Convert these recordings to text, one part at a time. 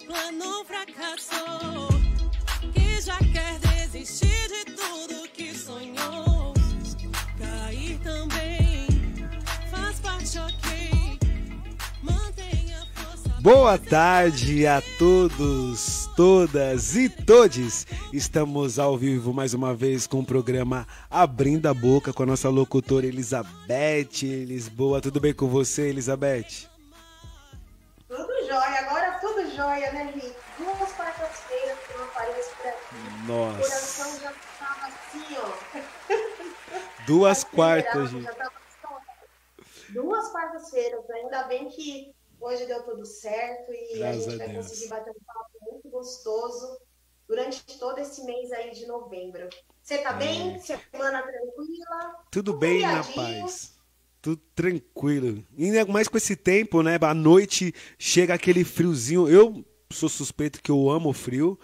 plano fracassou, que já quer desistir de tudo que sonhou. Cair também faz parte, ok. Mantenha a força. Boa tarde a todos, todas e todes. Estamos ao vivo mais uma vez com o programa Abrindo a Boca com a nossa locutora Elizabeth Lisboa. Tudo bem com você, Elizabeth? Tudo jóia, agora tudo jóia, né, Rick? 2 quartas-feiras que não apareço por aqui. Nossa. O coração já estava assim, ó. 2 quartas, gente. 2 quartas-feiras, ainda bem que hoje deu tudo certo e Graças a gente vai conseguir bater um papo muito gostoso durante todo esse mês aí de novembro. Você tá bem? Semana tranquila? Tudo bem, na paz. Tudo tranquilo. E ainda mais com esse tempo, né? À noite chega aquele friozinho. Eu sou suspeito que eu amo o frio.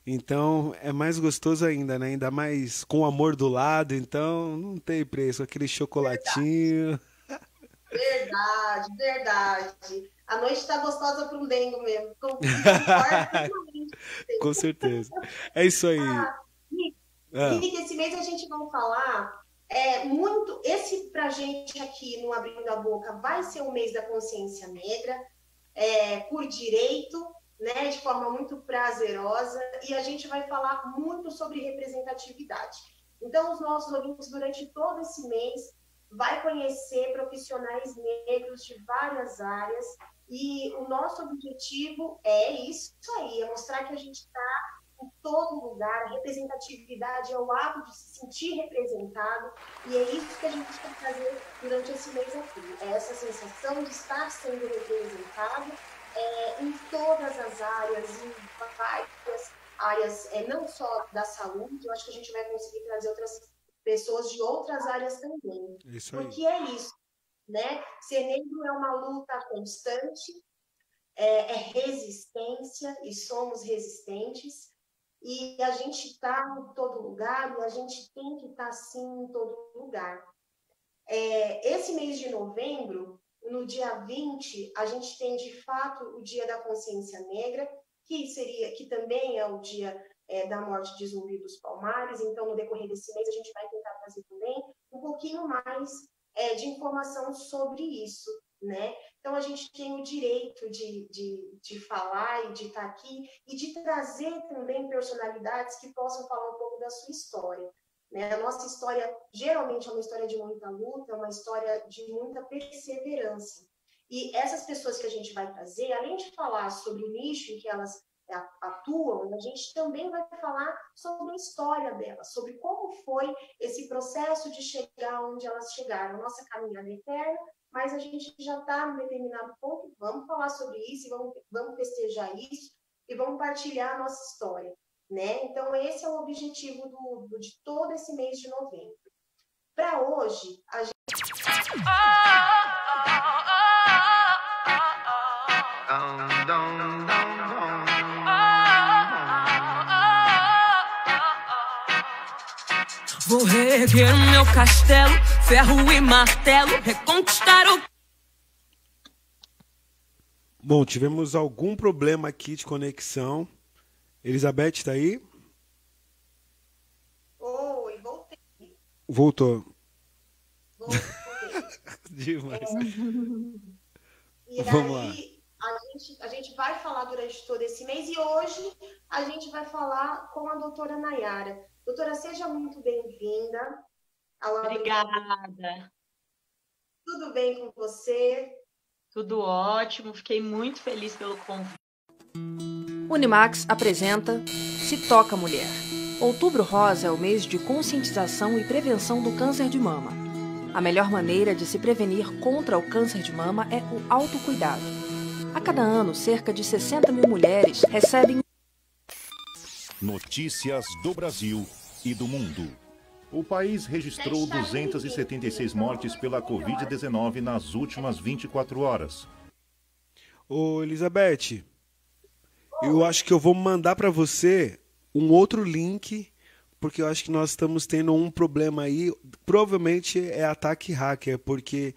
Então é mais gostoso ainda, né? Ainda mais com o amor do lado. Então não tem preço. Aquele chocolatinho. Verdade, verdade. A noite tá gostosa para um dengo mesmo. Com certeza. É isso aí. Rick, esse mês a gente vai falar muito. Esse pra gente aqui no Abrindo a Boca vai ser o mês da consciência negra, por direito, né, de forma muito prazerosa, e a gente vai falar muito sobre representatividade. Então, os nossos ouvintes, durante todo esse mês, vai conhecer profissionais negros de várias áreas, e o nosso objetivo é isso aí, é mostrar que a gente está em todo lugar. A representatividade é o ato de se sentir representado, e é isso que a gente quer fazer durante esse mês aqui. É essa sensação de estar sendo representado em todas as áreas, em várias áreas, não só da saúde. Eu acho que a gente vai conseguir trazer outras pessoas de outras áreas também. Isso aí. Porque é isso, né? Ser negro é uma luta constante, é resistência, e somos resistentes. E a gente está em todo lugar, e a gente tem que estar, sim, em todo lugar. Esse mês de novembro, no dia 20, a gente tem, de fato, o Dia da Consciência Negra, que também é o dia da morte de Zumbi dos Palmares. Então, no decorrer desse mês, a gente vai tentar trazer também um pouquinho mais de informação sobre isso, né? Então, a gente tem o direito de falar e de estar aqui e de trazer também personalidades que possam falar um pouco da sua história, né? A nossa história, geralmente, é uma história de muita luta, é uma história de muita perseverança. E essas pessoas que a gente vai trazer, além de falar sobre o nicho em que elas atuam, a gente também vai falar sobre a história delas, sobre como foi esse processo de chegar onde elas chegaram. A nossa caminhada é eterna, mas a gente já está em determinado ponto. Vamos falar sobre isso, vamos festejar isso e vamos partilhar a nossa história, né? Então, esse é o objetivo de todo esse mês de novembro. Para hoje, a gente... Vou reerguer o meu castelo, ferro e martelo, reconquistar o... Bom, tivemos algum problema aqui de conexão. Elizabeth, está aí? Oi, voltei. Voltou. Voltei. Demais. E Vamos aí, a gente vai falar durante todo esse mês, e hoje a gente vai falar com a doutora Nayara. Doutora, seja muito bem-vinda. Obrigada. Tudo bem com você? Tudo ótimo, fiquei muito feliz pelo convite. Unimax apresenta Se Toca Mulher. Outubro Rosa é o mês de conscientização e prevenção do câncer de mama. A melhor maneira de se prevenir contra o câncer de mama é o autocuidado. A cada ano, cerca de 60 mil mulheres recebem... Notícias do Brasil e do mundo. O país registrou 276 mortes pela Covid-19 nas últimas 24 horas. Ô, Elizabeth, eu acho que eu vou mandar para você um outro link, porque eu acho que nós estamos tendo um problema aí. Provavelmente é ataque hacker, porque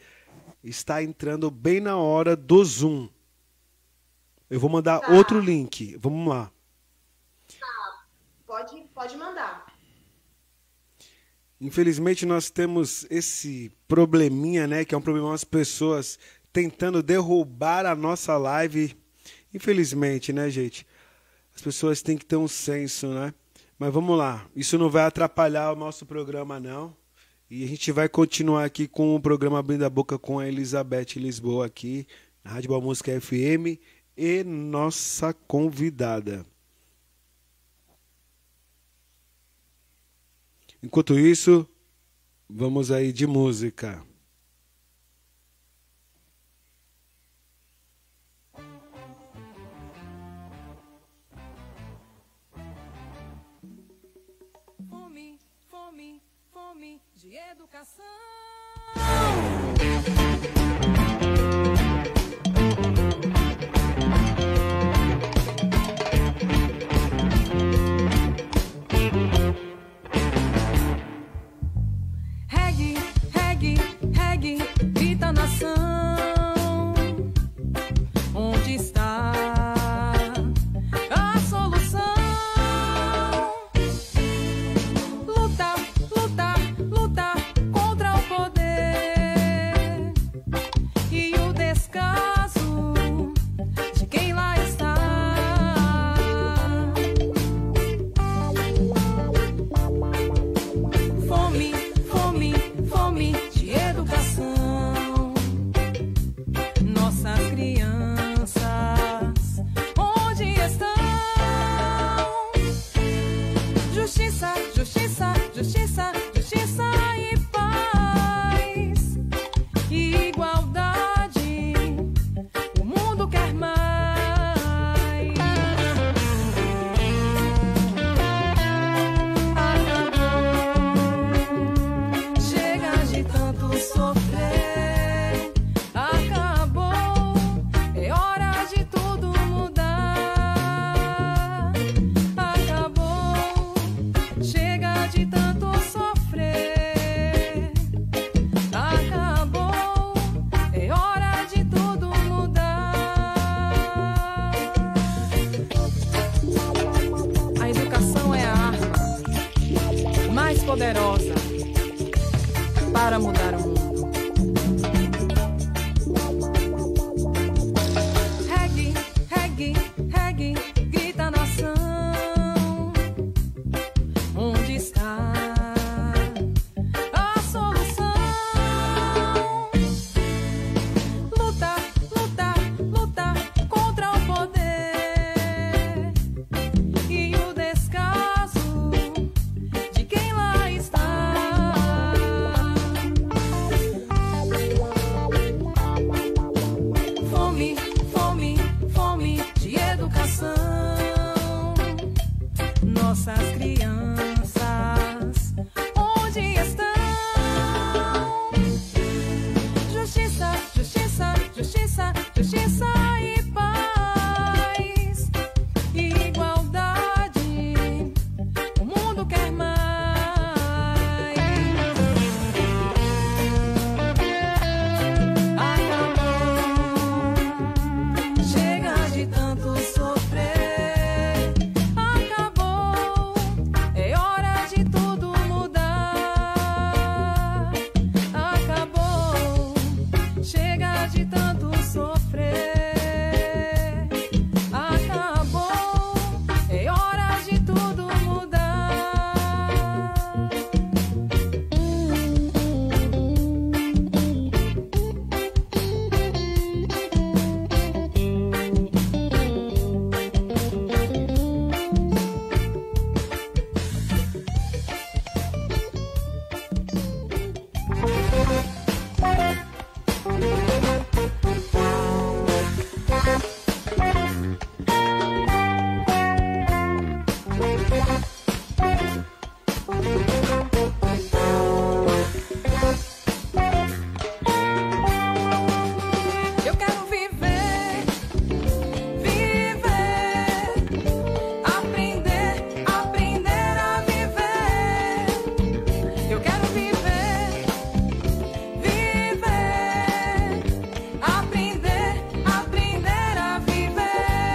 está entrando bem na hora do Zoom. Eu vou mandar outro link. Vamos lá. Pode mandar. Infelizmente nós temos esse probleminha, né? Que é um problema das pessoas tentando derrubar a nossa live. Infelizmente, né, gente? As pessoas têm que ter um senso, né? Mas vamos lá. Isso não vai atrapalhar o nosso programa, não. E a gente vai continuar aqui com o programa Abrindo a Boca com a Elizabeth Lisboa aqui, na Rádio Boa Música FM, e nossa convidada. Enquanto isso, vamos aí de música. Fome, fome, fome de educação. Reggae, reggae, reggae, grita nação. Onde está a solução? Lutar, lutar, lutar contra o poder e o descaso de quem lá está. Fome, fome, fome de educação. Nossas crianças, onde estão? Justiça, justiça, justiça, justiça e paz. E igualdade, o mundo quer mais. Acabou, chega de tanto sofrer. Acabou, é hora de tudo mudar. Acabou, chega de tanto sofrer. Acabou, é hora de tudo mudar. A educação é a arma mais poderosa para mudar o mundo. Reggae, reggae, reggae, grita nação. Onde está a solução? Lutar, lutar, lutar contra o poder e o descaso de quem lá está. Fome, fome, fome de educação. Nossas crianças, onde estão? Justiça, justiça, justiça, justiça e paz. E igualdade, o mundo quer mais. Acabou, chega de tanto sofrer. Acabou, é hora de tudo mudar. Acabou, chega de tanto sofrer. Acabou, é hora de tudo mudar. Eu quero viver, viver, aprender, aprender a viver. Eu quero viver, viver, aprender, aprender a viver.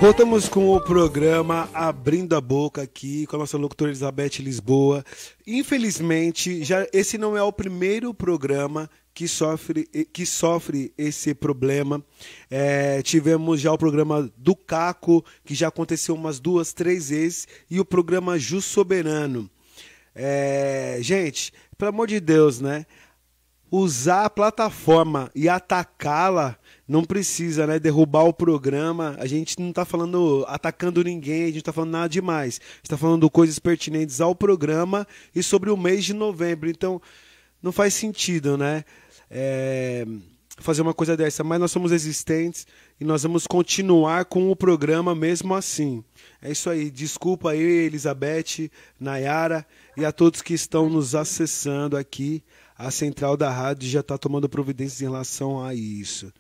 Voltamos com o programa Abrindo a Boca aqui com a nossa locutora Elizabeth Lisboa. Infelizmente, esse não é o primeiro programa que sofre esse problema. Tivemos já o programa do Caco, que já aconteceu umas 2, 3 vezes, e o programa Jus Soberano. Gente, pelo amor de Deus, né? Usar a plataforma e atacá-la não precisa, né? Derrubar o programa. A gente não está falando atacando ninguém, a gente não está falando nada demais. A gente está falando coisas pertinentes ao programa e sobre o mês de novembro. Então, não faz sentido, né? Fazer uma coisa dessa. Mas nós somos existentes e nós vamos continuar com o programa mesmo assim. É isso aí. Desculpa aí, Elizabeth, Nayara e a todos que estão nos acessando aqui. A central da rádio já está tomando providências em relação a isso.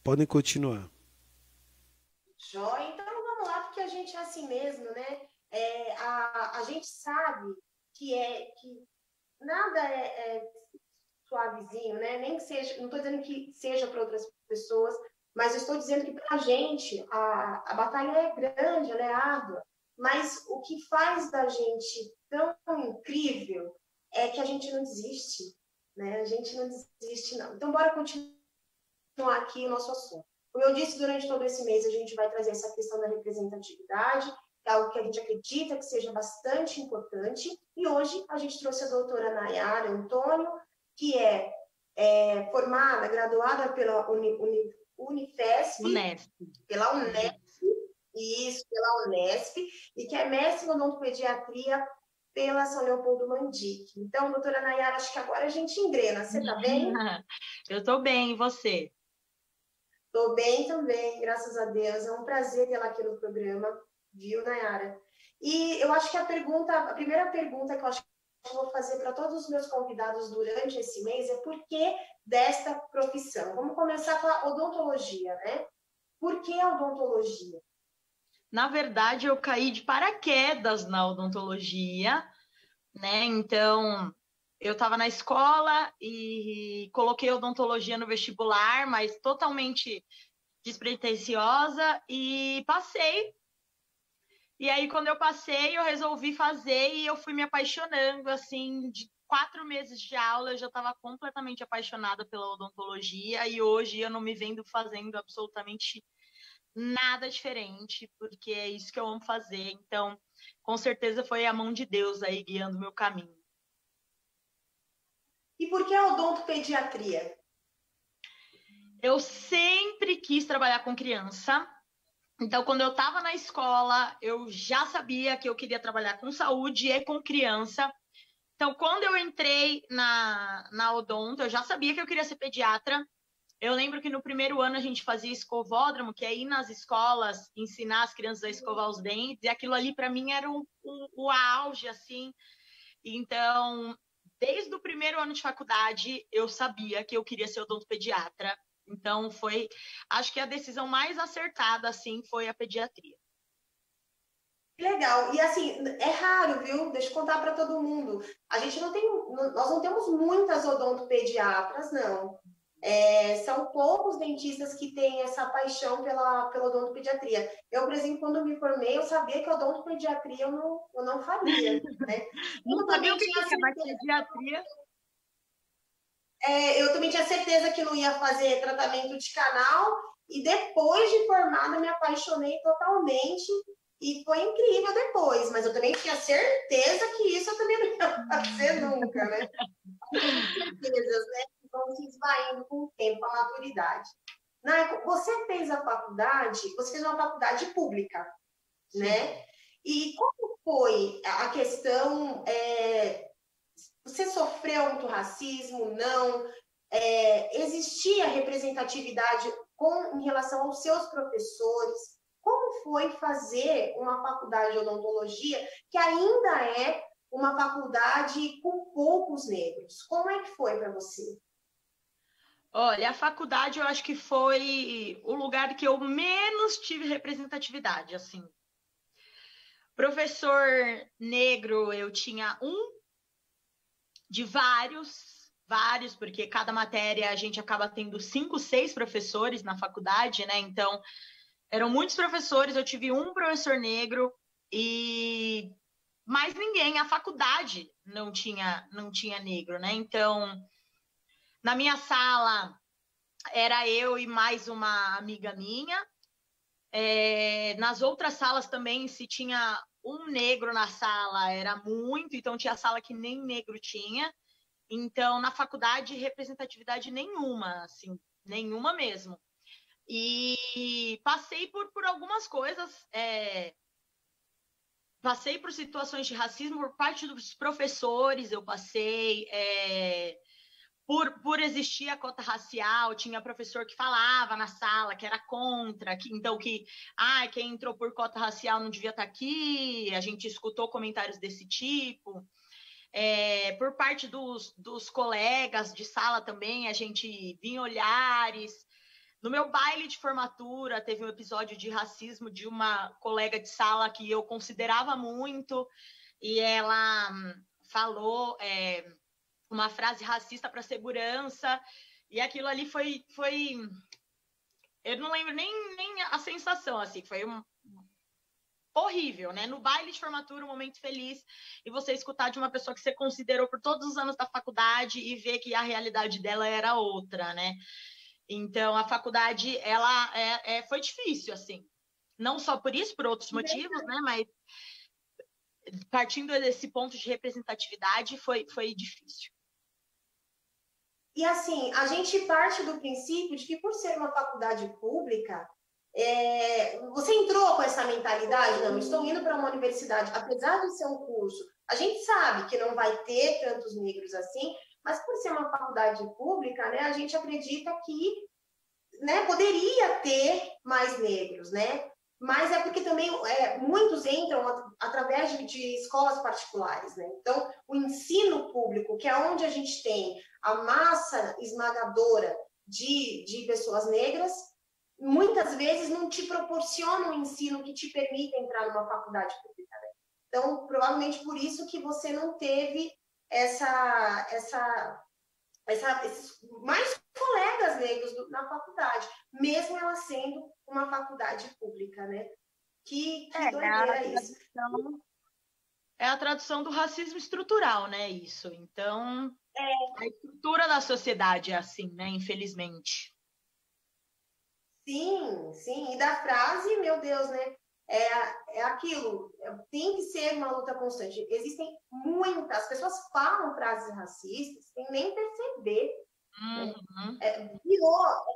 Podem continuar. Joia, então vamos lá, porque a gente é assim mesmo, né? A gente sabe que nada é suavezinho, né? Nem que seja, não estou dizendo que seja para outras pessoas, mas eu estou dizendo que para a gente a batalha é grande, ela é árdua, mas o que faz da gente tão incrível é que a gente não desiste, né? A gente não desiste, não. Então, bora continuar aqui o nosso assunto. Como eu disse, durante todo esse mês a gente vai trazer essa questão da representatividade, que é algo que a gente acredita que seja bastante importante, e hoje a gente trouxe a doutora Nayara Antônio, que é formada, graduada pela Unesp, pela Unesp, e que é mestre em odontopediatria pela São Leopoldo Mandic. Então, doutora Nayara, acho que agora a gente engrena. Você está bem? Eu estou bem, e você? Estou bem também, graças a Deus. É um prazer tê-la aqui no programa, viu, Nayara? E eu acho que a primeira pergunta que eu acho que eu vou fazer para todos os meus convidados durante esse mês é por que desta profissão? Vamos começar com a odontologia, né? Por que a odontologia? Na verdade, eu caí de paraquedas na odontologia, né? Então, eu estava na escola e coloquei odontologia no vestibular, mas totalmente despretensiosa, e passei. E aí, quando eu passei, eu resolvi fazer e eu fui me apaixonando, assim, de 4 meses de aula, eu já estava completamente apaixonada pela odontologia, e hoje eu não me vendo fazendo absolutamente nada diferente, porque é isso que eu amo fazer. Então, com certeza foi a mão de Deus aí guiando o meu caminho. E por que a odontopediatria? Eu sempre quis trabalhar com criança. Então, quando eu estava na escola, eu já sabia que eu queria trabalhar com saúde e com criança. Então, quando eu entrei na odonto, eu já sabia que eu queria ser pediatra. Eu lembro que no primeiro ano a gente fazia escovódromo, que é ir nas escolas, ensinar as crianças a escovar os dentes, e aquilo ali para mim era o auge, assim. Então, desde o primeiro ano de faculdade, eu sabia que eu queria ser odontopediatra. Então, acho que a decisão mais acertada, assim, foi a pediatria. Legal. E assim, é raro, viu? Deixa eu contar para todo mundo. Nós não temos muitas odontopediatras, não. São poucos dentistas que têm essa paixão pela odontopediatria. Eu, por exemplo, quando me formei, eu sabia que odontopediatria eu não faria, né? Não sabia o que era pediatria. Eu também tinha certeza que não ia fazer tratamento de canal, e depois de formada me apaixonei totalmente, e foi incrível depois, mas eu também tinha certeza que isso eu também não ia fazer nunca, né? Certezas, né? Vão se esvaindo com o tempo, a maturidade. Você fez uma faculdade pública, né? E como foi a questão? Você sofreu muito racismo? Não? Existia representatividade em relação aos seus professores? Como foi fazer uma faculdade de odontologia que ainda é uma faculdade com poucos negros? Como é que foi para você? Olha, a faculdade eu acho que foi o lugar que eu menos tive representatividade, assim. Professor negro, eu tinha de vários, porque cada matéria a gente acaba tendo 5, 6 professores na faculdade, né? Então, Eram muitos professores, eu tive um professor negro e mais ninguém. A faculdade não tinha negro, né? Então, na minha sala, era eu e mais uma amiga minha. Nas outras salas também, se tinha um negro na sala, era muito. Então, tinha sala que nem negro tinha. Então, na faculdade, representatividade nenhuma, assim, nenhuma mesmo. E passei por algumas coisas, passei por situações de racismo por parte dos professores, eu passei por existir a cota racial, tinha professor que falava na sala que era contra, então quem entrou por cota racial não devia estar aqui, a gente escutou comentários desse tipo. Por parte dos colegas de sala também, a gente vinha olhares. No meu baile de formatura, teve um episódio de racismo de uma colega de sala que eu considerava muito, e ela falou uma frase racista para segurança, e aquilo ali foi eu não lembro nem a sensação, assim, foi horrível, né? No baile de formatura, um momento feliz, e você escutar de uma pessoa que você considerou por todos os anos da faculdade e ver que a realidade dela era outra, né? Então, a faculdade, ela foi difícil, assim. Não só por isso, por outros motivos, né? Mas partindo desse ponto de representatividade, foi difícil. E, assim, a gente parte do princípio de que, por ser uma faculdade pública, você entrou com essa mentalidade? Não, estou indo para uma universidade. Apesar de ser um curso, a gente sabe que não vai ter tantos negros assim, mas por ser uma faculdade pública, né, a gente acredita que, né, poderia ter mais negros, né? Mas é porque também muitos entram através de escolas particulares, né? Então, o ensino público, que é onde a gente tem a massa esmagadora de pessoas negras, muitas vezes não te proporciona um ensino que te permita entrar numa faculdade pública, né? Então, provavelmente por isso que você não teve esses mais colegas negros na faculdade, mesmo ela sendo uma faculdade pública, né? Que doideira isso. É a tradução do racismo estrutural, né? Isso. Então, a estrutura da sociedade é assim, né? Infelizmente. Sim, sim. E da frase, meu Deus, né? É aquilo, tem que ser uma luta constante. Existem muitas pessoas falam frases racistas sem nem perceber. Uhum. Né? É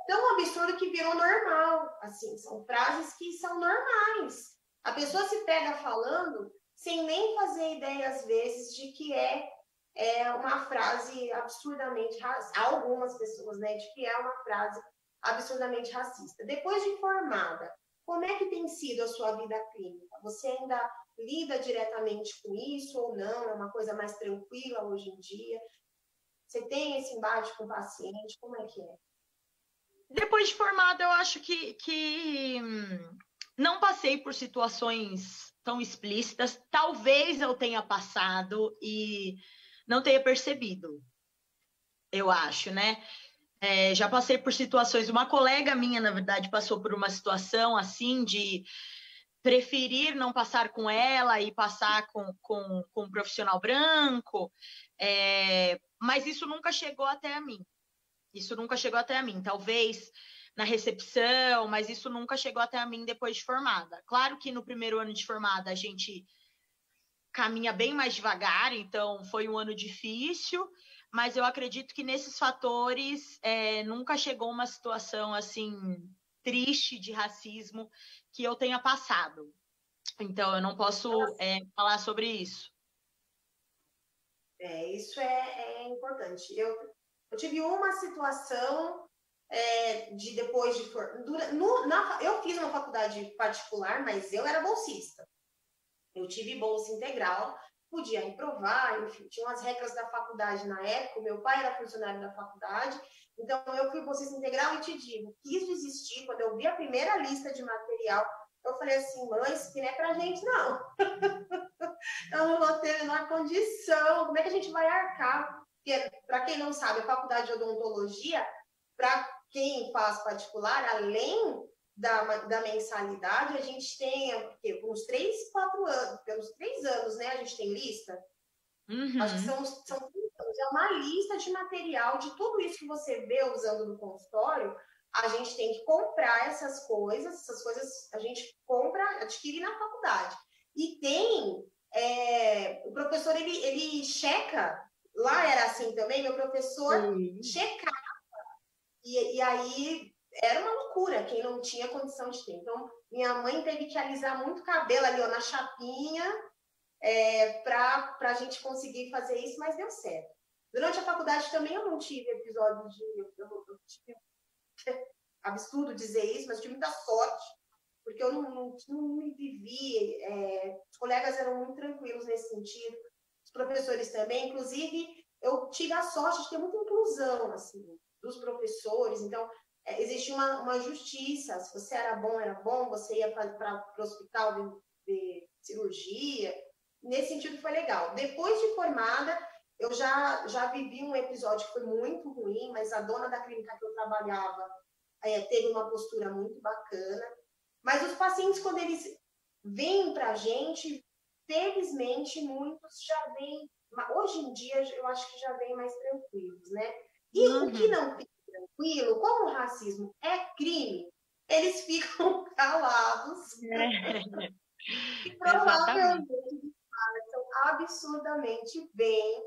tão absurdo que virou normal. Assim, são frases que são normais. A pessoa se pega falando sem nem fazer ideia, às vezes, de que é uma frase absurdamente racista. Algumas pessoas, né? De que é uma frase absurdamente racista. Depois de formada, como é que tem sido a sua vida clínica? Você ainda lida diretamente com isso ou não? É uma coisa mais tranquila hoje em dia? Você tem esse embate com o paciente? Como é que é? Depois de formada, eu acho que não passei por situações tão explícitas. Talvez eu tenha passado e não tenha percebido. Eu acho, né? Já passei por situações, uma colega minha, na verdade, passou por uma situação assim de preferir não passar com ela e passar com um profissional branco, mas isso nunca chegou até a mim. Isso nunca chegou até a mim. Talvez na recepção, mas isso nunca chegou até a mim depois de formada. Claro que no primeiro ano de formada a gente caminha bem mais devagar, então foi um ano difícil, mas eu acredito que nesses fatores nunca chegou uma situação assim triste de racismo que eu tenha passado. Então, eu não posso falar sobre isso. Isso é importante. Eu tive uma situação de depois de eu fiz uma faculdade particular, mas eu era bolsista. Eu tive bolsa integral, podia reprovar, enfim, tinha umas regras da faculdade na época, o meu pai era funcionário da faculdade, então eu fui bolsista integral e te digo, quis desistir, quando eu vi a primeira lista de material, eu falei assim, mãe, isso aqui não é pra gente, não. Eu não vou ter a menor condição, como é que a gente vai arcar? Porque, para quem não sabe, a faculdade de odontologia, para quem faz particular, além da mensalidade, a gente tem uns 3, 4 anos, pelos 3 anos, né? A gente tem lista. Acho que são 3 anos. É uma lista de material de tudo isso que você vê usando no consultório. A gente tem que comprar essas coisas a gente compra, adquire na faculdade. E tem, o professor, ele checa, lá era assim também, meu professor checava, e aí era uma loucura, quem não tinha condição de ter. Então, minha mãe teve que alisar muito cabelo ali, ó, na chapinha, para a gente conseguir fazer isso, mas deu certo. Durante a faculdade também eu não tive episódios de... Eu tive, absurdo dizer isso, mas tive muita sorte, porque eu não me vivi. Os colegas eram muito tranquilos nesse sentido, os professores também. Inclusive, eu tive a sorte de ter muita inclusão assim, dos professores. Então, existia uma justiça. Se você era bom, você ia para o hospital de cirurgia. Nesse sentido, foi legal. Depois de formada, eu já vivi um episódio que foi muito ruim, mas a dona da clínica que eu trabalhava teve uma postura muito bacana. Mas os pacientes, quando eles vêm para a gente, felizmente, muitos já vêm... Hoje em dia, eu acho que já vêm mais tranquilos, né? E o que não fica tranquilo, como o racismo é crime, eles ficam calados. E provavelmente são absurdamente bem,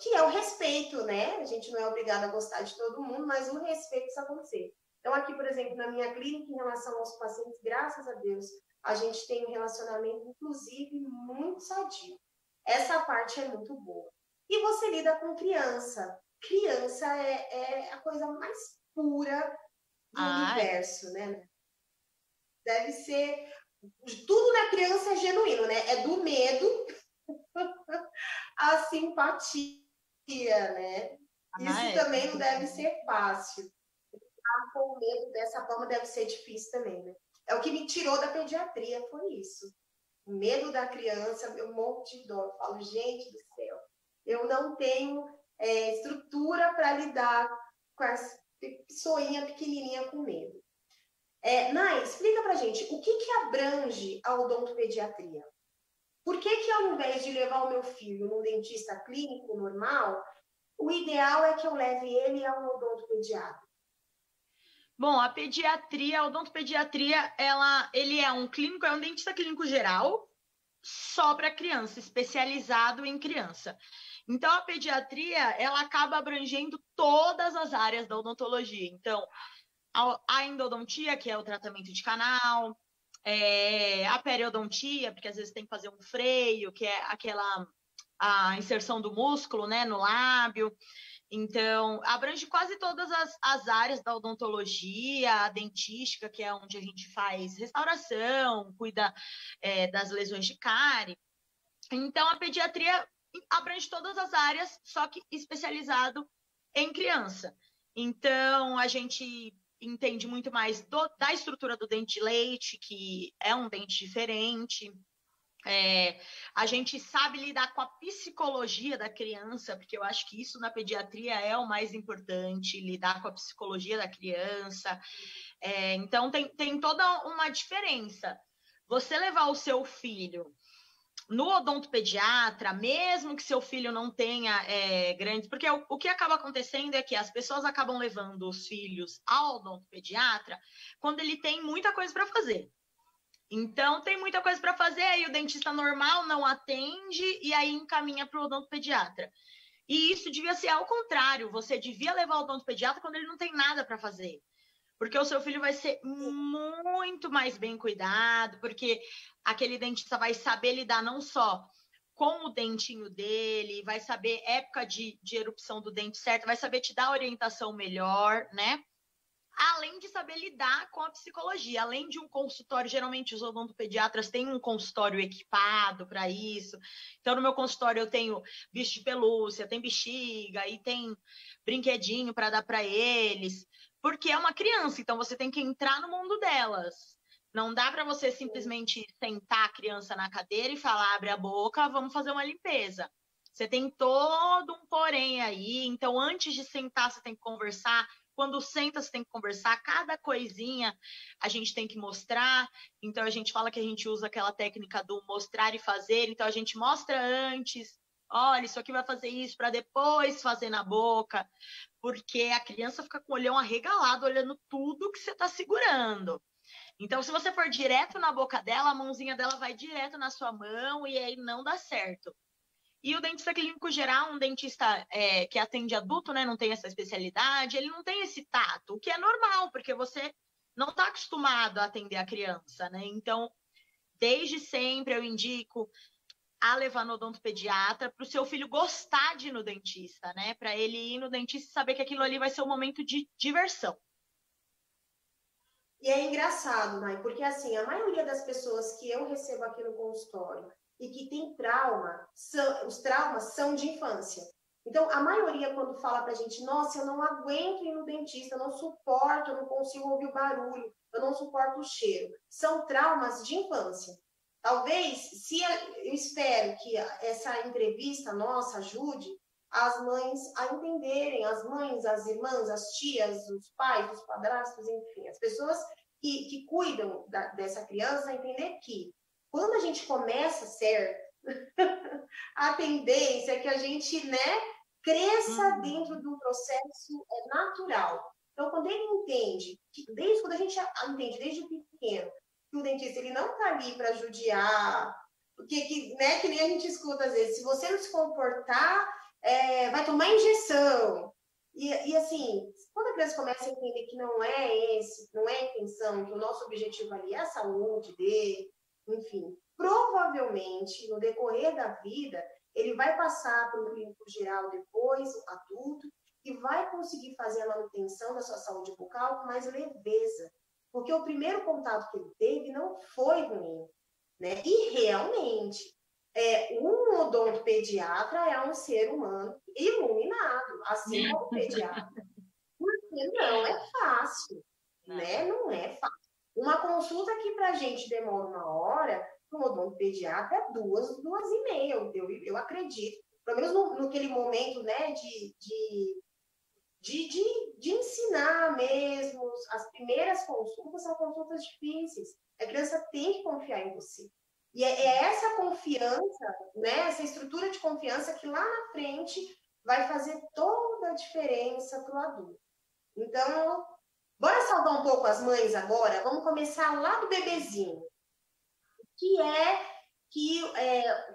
que é o respeito, né? A gente não é obrigado a gostar de todo mundo, mas o respeito precisa acontecer. Então, aqui, por exemplo, na minha clínica, em relação aos pacientes, graças a Deus, a gente tem um relacionamento, inclusive, muito sadio. Essa parte é muito boa. E você lida com criança. Criança é a coisa mais pura do universo, né? Deve ser... Tudo na criança é genuíno, né? É do medo à simpatia, né? Isso também não deve ser fácil. Ficar com medo dessa forma deve ser difícil também, né? É o que me tirou da pediatria, foi isso. O medo da criança, eu morro de dó. Eu falo, gente do céu, eu não tenho estrutura para lidar com essa pessoinha pequenininha com medo. Nai, explica pra gente, o que abrange a odontopediatria? Por que ao invés de levar o meu filho num dentista clínico normal, o ideal é que eu leve ele a um odontopediatra? Bom, a pediatria, a odontopediatria, ele é um clínico, é um dentista clínico geral, só para criança, especializado em criança. Então, a pediatria, ela acaba abrangendo todas as áreas da odontologia. Então, a endodontia, que é o tratamento de canal, a periodontia, porque às vezes tem que fazer um freio, que é a inserção do músculo, né, no lábio. Então, abrange quase todas as áreas da odontologia, a dentística, que é onde a gente faz restauração, cuida das lesões de cárie. Então, a pediatria abrange todas as áreas, só que especializado em criança. Então, a gente entende muito mais da estrutura do dente de leite, que é um dente diferente. A gente sabe lidar com a psicologia da criança, porque eu acho que isso na pediatria é o mais importante, lidar com a psicologia da criança. Então, tem toda uma diferença. Você levar o seu filho no odontopediatra, mesmo que seu filho não tenha grandes... Porque o que acaba acontecendo é que as pessoas acabam levando os filhos ao odontopediatra quando ele tem muita coisa para fazer. Então, tem muita coisa para fazer, aí o dentista normal não atende e aí encaminha para o odontopediatra. E isso devia ser ao contrário, você devia levar o odontopediatra quando ele não tem nada para fazer. Porque o seu filho vai ser muito mais bem cuidado, porque aquele dentista vai saber lidar não só com o dentinho dele, vai saber época de erupção do dente certo, vai saber te dar orientação melhor, né? Além de saber lidar com a psicologia, além de um consultório, geralmente os odontopediatras têm um consultório equipado para isso. Então, no meu consultório eu tenho bicho de pelúcia, tem bexiga e tem brinquedinho para dar para eles, porque é uma criança, então você tem que entrar no mundo delas. Não dá para você simplesmente sentar a criança na cadeira e falar, abre a boca, vamos fazer uma limpeza. Você tem todo um porém aí, então antes de sentar você tem que conversar quando senta, você tem que conversar, cada coisinha a gente tem que mostrar. Então, a gente fala que a gente usa aquela técnica do mostrar e fazer. Então, a gente mostra antes, olha, isso aqui vai fazer isso, para depois fazer na boca, porque a criança fica com o olhão arregalado, olhando tudo que você está segurando. Então, se você for direto na boca dela, a mãozinha dela vai direto na sua mão e aí não dá certo. E o dentista clínico geral, um dentista que atende adulto, né, não tem essa especialidade, ele não tem esse tato, o que é normal, porque você não está acostumado a atender a criança, né? Então, desde sempre eu indico a levar no odontopediatra para o seu filho gostar de ir no dentista, né? Para ele ir no dentista e saber que aquilo ali vai ser um momento de diversão. E é engraçado, Nai, porque assim, a maioria das pessoas que eu recebo aqui no consultório e que tem trauma, os traumas são de infância. Então, a maioria, quando fala pra gente, nossa, eu não aguento ir no dentista, eu não suporto, eu não consigo ouvir o barulho, eu não suporto o cheiro. São traumas de infância. Talvez, eu espero que essa entrevista nossa ajude as mães a entenderem, as mães, as irmãs, as tias, os pais, os padrastos, enfim, as pessoas que cuidam dessa criança, a entender que quando a gente começa certo, a tendência é que a gente, né, cresça dentro de um processo natural. Então, quando ele entende, quando a gente entende desde pequeno, que o dentista ele não está ali para judiar, porque né, que nem a gente escuta às vezes, se você não se comportar, vai tomar injeção. E assim, quando a criança começa a entender que não é a intenção, que o nosso objetivo ali é a saúde dele, enfim, provavelmente, no decorrer da vida, ele vai passar para o clínico geral depois, adulto, e vai conseguir fazer a manutenção da sua saúde bucal com mais leveza. Porque o primeiro contato que ele teve não foi ruim, né? E realmente, um odontopediatra é um ser humano iluminado, assim como o pediatra. Porque não é fácil, né? Não é fácil. Uma consulta que pra gente demora 1 hora, para um odontopediatra é 2h30, eu acredito. Pelo menos naquele momento, né, de ensinar mesmo. As primeiras consultas são consultas difíceis. A criança tem que confiar em você. E é essa confiança, né, essa estrutura de confiança que lá na frente vai fazer toda a diferença para o adulto. Então, bora saudar um pouco as mães agora? Vamos começar lá do bebezinho. Que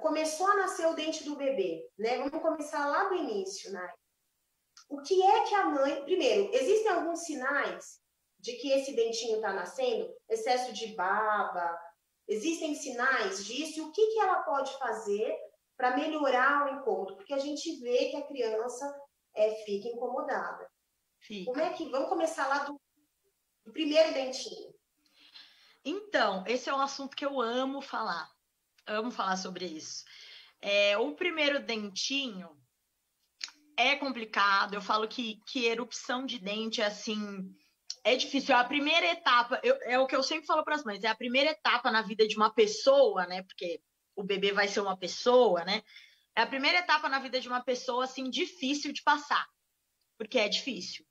começou a nascer o dente do bebê, né? Vamos começar lá do início, né? O que é que a mãe... Primeiro, existem alguns sinais de que esse dentinho está nascendo? Excesso de baba. Existem sinais disso? E o que ela pode fazer para melhorar o incômodo? Porque a gente vê que a criança fica incomodada. Fica. Como é que... Vamos começar lá do primeiro dentinho. Então, esse é um assunto que eu amo falar. Amo falar sobre isso. O primeiro dentinho é complicado. Eu falo que erupção de dente é assim... É difícil. É a primeira etapa. É o que eu sempre falo para as mães. É a primeira etapa na vida de uma pessoa, né? Porque o bebê vai ser uma pessoa, né? É a primeira etapa na vida de uma pessoa, assim, difícil de passar. Porque é difícil.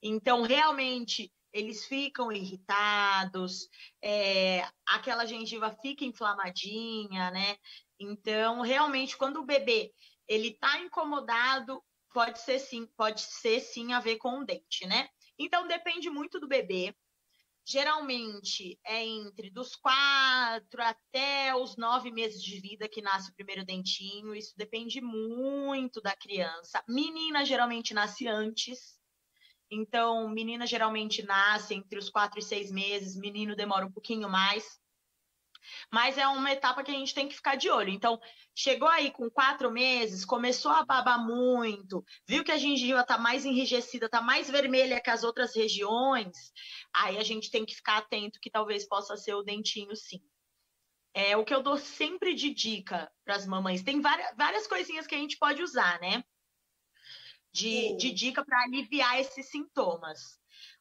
Então, realmente... eles ficam irritados, aquela gengiva fica inflamadinha, né? Então, realmente, quando o bebê ele tá incomodado, pode ser sim a ver com o dente, né? Então, depende muito do bebê. Geralmente, é entre dos 4 até os 9 meses de vida que nasce o primeiro dentinho. Isso depende muito da criança. Menina, geralmente, nasce antes. Então, menina geralmente nasce entre os 4 e 6 meses, menino demora um pouquinho mais. Mas é uma etapa que a gente tem que ficar de olho. Então, chegou aí com 4 meses, começou a babar muito, viu que a gengiva está mais enrijecida, está mais vermelha que as outras regiões, aí a gente tem que ficar atento que talvez possa ser o dentinho, sim. O que eu dou sempre de dica para as mamães, tem várias coisinhas que a gente pode usar, né? De dica para aliviar esses sintomas.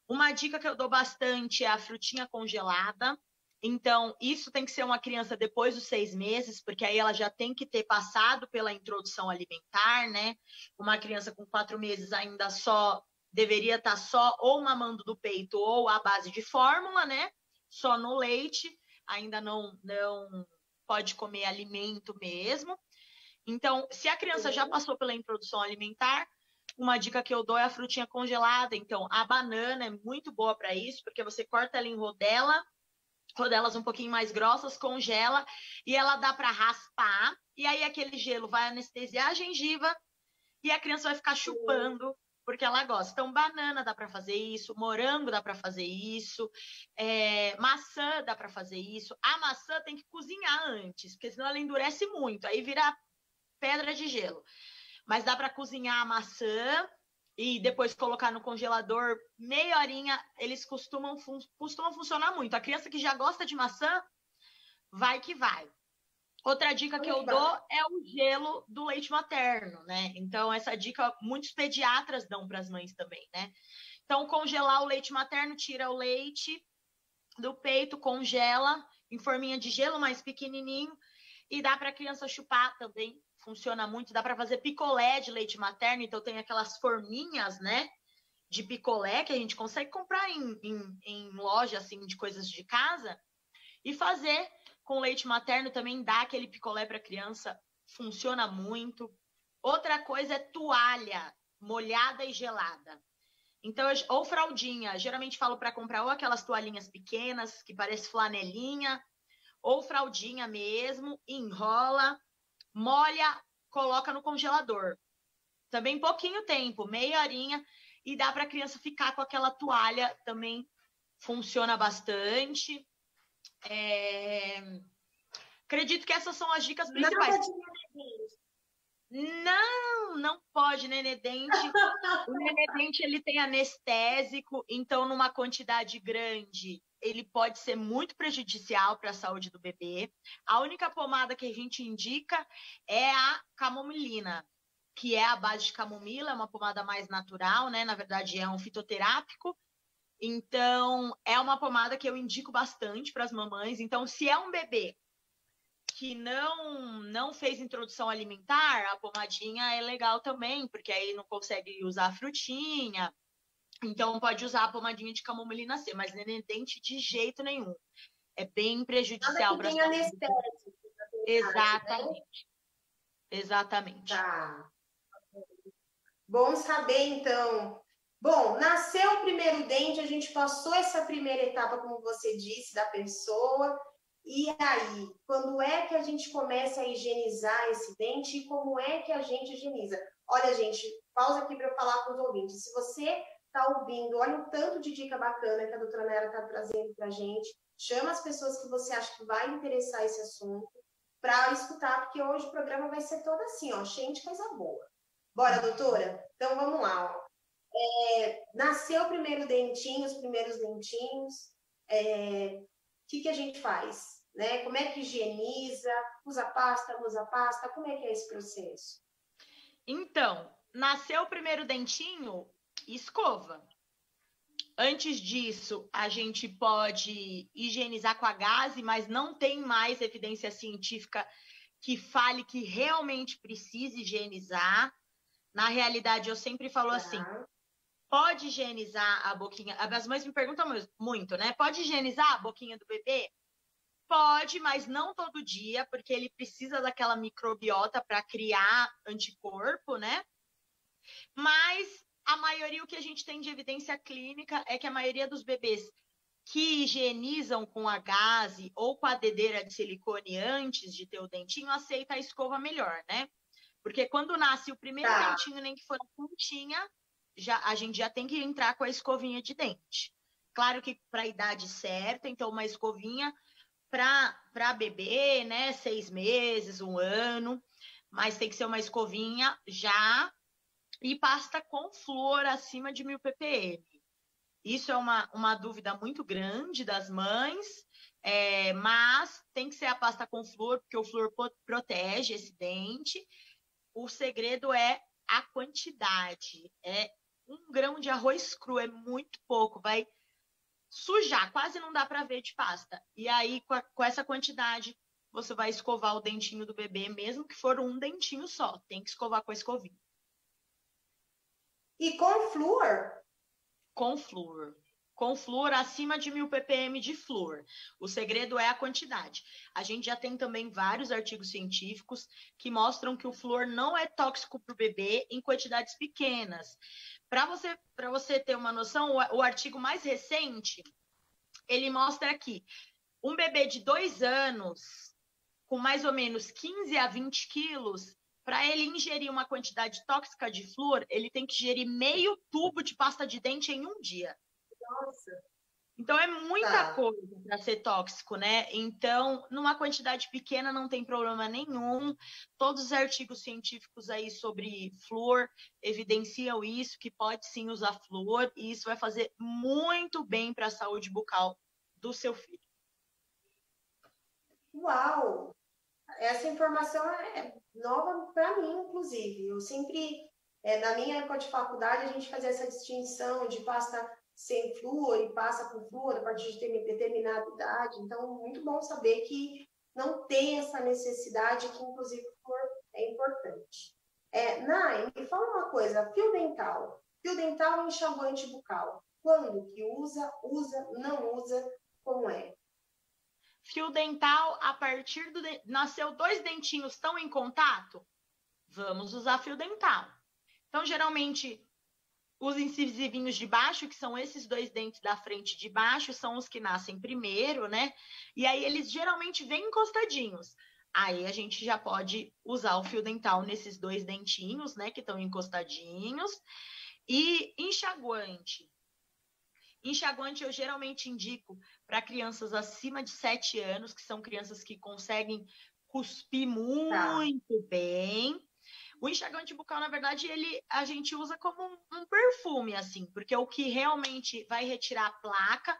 Uma dica que eu dou bastante é a frutinha congelada. Então, isso tem que ser uma criança depois dos 6 meses, porque aí ela já tem que ter passado pela introdução alimentar, né? Uma criança com 4 meses ainda só deveria estar só ou mamando do peito ou à base de fórmula, né? Só no leite, ainda não pode comer alimento mesmo. Então, se a criança já passou pela introdução alimentar, uma dica que eu dou é a frutinha congelada. Então, a banana é muito boa para isso, porque você corta ela em rodelas um pouquinho mais grossas, congela, e ela dá para raspar, e aí aquele gelo vai anestesiar a gengiva, e a criança vai ficar chupando, porque ela gosta. Então, banana dá para fazer isso, morango dá para fazer isso, maçã dá para fazer isso. A maçã tem que cozinhar antes, porque senão ela endurece muito, aí vira pedra de gelo. Mas dá para cozinhar a maçã e depois colocar no congelador meia horinha. Eles costumam funcionar muito. A criança que já gosta de maçã, vai que vai. Outra dica que eu dou é o gelo do leite materno, né? Então, essa dica muitos pediatras dão para as mães também, né? Então, congelar o leite materno, tira o leite do peito, congela em forminha de gelo mais pequenininho e dá para a criança chupar também. Funciona muito. Dá para fazer picolé de leite materno, então tem aquelas forminhas, né? De picolé que a gente consegue comprar em loja, assim, de coisas de casa e fazer com leite materno também dá aquele picolé para a criança, funciona muito. Outra coisa é toalha molhada e gelada. Então, ou fraldinha, geralmente falo para comprar ou aquelas toalhinhas pequenas, que parece flanelinha, ou fraldinha mesmo, enrola, molha, coloca no congelador. Também pouquinho tempo, meia horinha, e dá para a criança ficar com aquela toalha, também funciona bastante. Acredito que essas são as dicas principais. Não pode, nenê-dente. O nenê-dente, ele tem anestésico, então numa quantidade grande, ele pode ser muito prejudicial para a saúde do bebê. A única pomada que a gente indica é a camomilina, que é a base de camomila, é uma pomada mais natural, né? Na verdade, é um fitoterápico. Então, é uma pomada que eu indico bastante para as mamães. Então, se é um bebê que não fez introdução alimentar, a pomadinha é legal também, porque aí não consegue usar a frutinha. Então, pode usar a pomadinha de camomilina C, mas nenê-dente de jeito nenhum. É bem prejudicial para a saúde. Anestésico. Exatamente. Né? Exatamente. Tá. Bom saber, então. Bom, nasceu o primeiro dente, a gente passou essa primeira etapa, como você disse, da pessoa. E aí, quando é que a gente começa a higienizar esse dente e como é que a gente higieniza? Olha, gente, pausa aqui para eu falar com os ouvintes. Se você está ouvindo, olha o tanto de dica bacana que a doutora Nayara está trazendo para a gente. Chama as pessoas que você acha que vai interessar esse assunto para escutar, porque hoje o programa vai ser todo assim, ó, cheio de coisa boa. Bora, doutora? Então, vamos lá, ó. Nasceu o primeiro dentinho, os primeiros dentinhos, o que a gente faz? Né? Como é que higieniza? Usa pasta, não usa pasta? Como é que é esse processo? Então, nasceu o primeiro dentinho, escova. Antes disso, a gente pode higienizar com a gaze, mas não tem mais evidência científica que fale que realmente precisa higienizar. Na realidade, eu sempre falo assim, pode higienizar a boquinha? As mães me perguntam muito, né? Pode higienizar a boquinha do bebê? Pode, mas não todo dia, porque ele precisa daquela microbiota para criar anticorpo, né? Mas a maioria, o que a gente tem de evidência clínica é que a maioria dos bebês que higienizam com a gaze ou com a dedeira de silicone antes de ter o dentinho, aceita a escova melhor, né? Porque quando nasce o primeiro dentinho, nem que for a pontinha, a gente já tem que entrar com a escovinha de dente. Claro que para a idade certa, então uma escovinha para bebê, né? 6 meses, 1 ano, mas tem que ser uma escovinha já e pasta com flúor acima de 1000 ppm. Isso é uma dúvida muito grande das mães, mas tem que ser a pasta com flúor, porque o flúor protege esse dente. O segredo é a quantidade. 1 grão de arroz cru, é muito pouco, vai sujar, quase não dá para ver de pasta. E aí, com essa quantidade, você vai escovar o dentinho do bebê, mesmo que for um dentinho só. Tem que escovar com a escovinha. E com flúor, Com flúor. Com flúor acima de 1000 ppm de flúor. O segredo é a quantidade. A gente já tem também vários artigos científicos que mostram que o flúor não é tóxico para o bebê em quantidades pequenas. Para você ter uma noção, o artigo mais recente, ele mostra aqui, um bebê de 2 anos, com mais ou menos 15 a 20 quilos, para ele ingerir uma quantidade tóxica de flúor, ele tem que ingerir meio tubo de pasta de dente em um dia. Nossa. Então, é muita coisa para ser tóxico, né? Então, numa quantidade pequena não tem problema nenhum. Todos os artigos científicos aí sobre flúor evidenciam isso, que pode sim usar flúor, e isso vai fazer muito bem para a saúde bucal do seu filho. Uau! Essa informação é nova para mim, inclusive. Eu sempre, na minha época de faculdade, a gente fazia essa distinção de pasta sem flúor e passa com flúor a partir de determinada idade. Então, muito bom saber que não tem essa necessidade, que inclusive o flúor é importante. Nai, me fala uma coisa, fio dental. Fio dental e enxaguante bucal. Quando que usa, não usa, como é? Fio dental, a partir do... Nasceu 2 dentinhos, estão em contato? Vamos usar fio dental. Então, geralmente, os incisivinhos de baixo, que são esses 2 dentes da frente de baixo, são os que nascem primeiro, né? E aí, eles geralmente vêm encostadinhos. Aí, a gente já pode usar o fio dental nesses 2 dentinhos, né? Que estão encostadinhos. E enxaguante. Enxaguante eu geralmente indico para crianças acima de 7 anos, que são crianças que conseguem cuspir muito bem. O enxaguante bucal, na verdade, a gente usa como um perfume, assim, porque o que realmente vai retirar a placa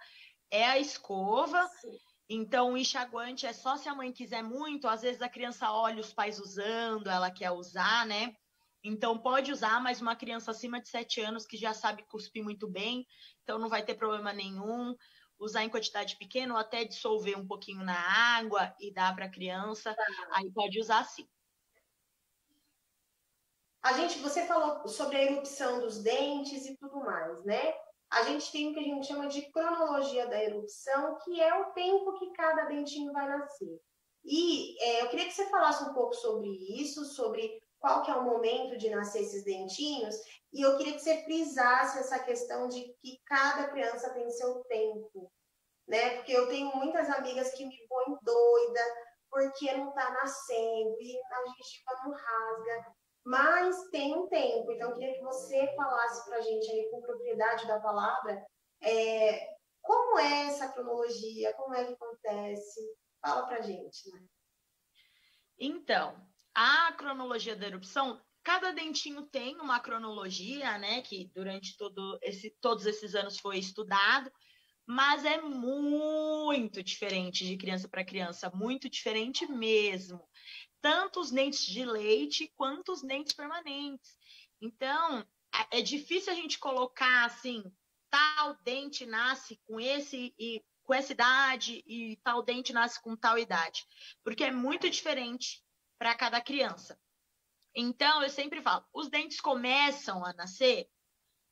é a escova. Sim. Então, o enxaguante é só se a mãe quiser muito. Às vezes a criança olha os pais usando, ela quer usar, né? Então, pode usar, mas uma criança acima de 7 anos que já sabe cuspir muito bem, então não vai ter problema nenhum. Usar em quantidade pequena ou até dissolver um pouquinho na água e dar para a criança, aí pode usar sim. Você falou sobre a erupção dos dentes e tudo mais, né? A gente tem o que a gente chama de cronologia da erupção, que é o tempo que cada dentinho vai nascer. E eu queria que você falasse um pouco sobre isso, sobre qual que é o momento de nascer esses dentinhos, e eu queria que você frisasse essa questão de que cada criança tem seu tempo, né? Porque eu tenho muitas amigas que me põem doida porque não tá nascendo e a gengiva não rasga, mas tem um tempo. Então, eu queria que você falasse pra gente aí com propriedade da palavra, como é essa cronologia, como é que acontece? Fala pra gente, né? Então, a cronologia da erupção, cada dentinho tem uma cronologia, né, que durante todos esses anos foi estudado, mas é muito diferente de criança para criança, muito diferente mesmo. Tanto os dentes de leite quanto os dentes permanentes. Então, é difícil a gente colocar assim, tal dente nasce com essa idade e tal dente nasce com tal idade, porque é muito diferente para cada criança. Então, eu sempre falo, os dentes começam a nascer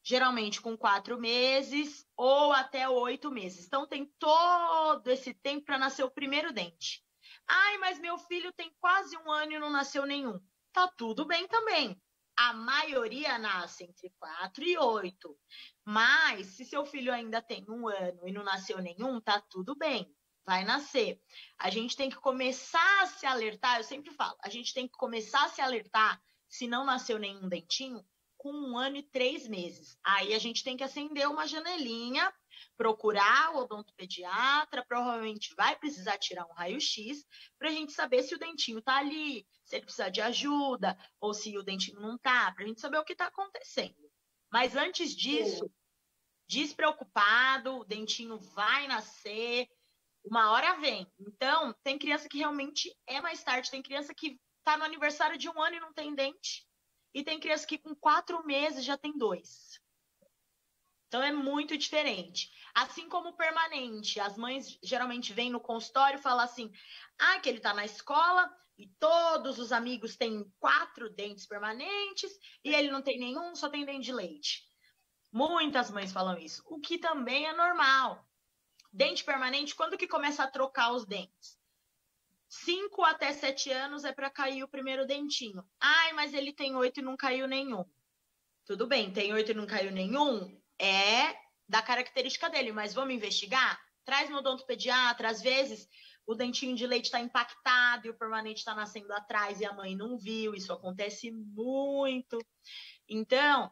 geralmente com 4 meses ou até 8 meses. Então, tem todo esse tempo para nascer o primeiro dente. Ai, mas meu filho tem quase 1 ano e não nasceu nenhum. Tá tudo bem também. A maioria nasce entre 4 e 8. Mas, se seu filho ainda tem 1 ano e não nasceu nenhum, tá tudo bem. Vai nascer. A gente tem que começar a se alertar, eu sempre falo, a gente tem que começar a se alertar se não nasceu nenhum dentinho com 1 ano e 3 meses. Aí a gente tem que acender uma janelinha, procurar o odontopediatra, provavelmente vai precisar tirar um raio-x para a gente saber se o dentinho está ali, se ele precisa de ajuda ou se o dentinho não está, para a gente saber o que está acontecendo. Mas antes disso, despreocupado, o dentinho vai nascer, uma hora vem. Então, tem criança que realmente é mais tarde, tem criança que está no aniversário de 1 ano e não tem dente, e tem criança que com 4 meses já tem 2. Então, é muito diferente. Assim como o permanente, as mães geralmente vêm no consultório e falam assim, que ele está na escola e todos os amigos têm 4 dentes permanentes e ele não tem nenhum, só tem dente de leite. Muitas mães falam isso, o que também é normal. Dente permanente, quando que começa a trocar os dentes? 5 até 7 anos é para cair o primeiro dentinho. Ai, mas ele tem 8 e não caiu nenhum. Tudo bem, tem 8 e não caiu nenhum, é da característica dele, mas vamos investigar? Traz no odontopediatra, às vezes o dentinho de leite está impactado e o permanente está nascendo atrás e a mãe não viu, isso acontece muito. Então,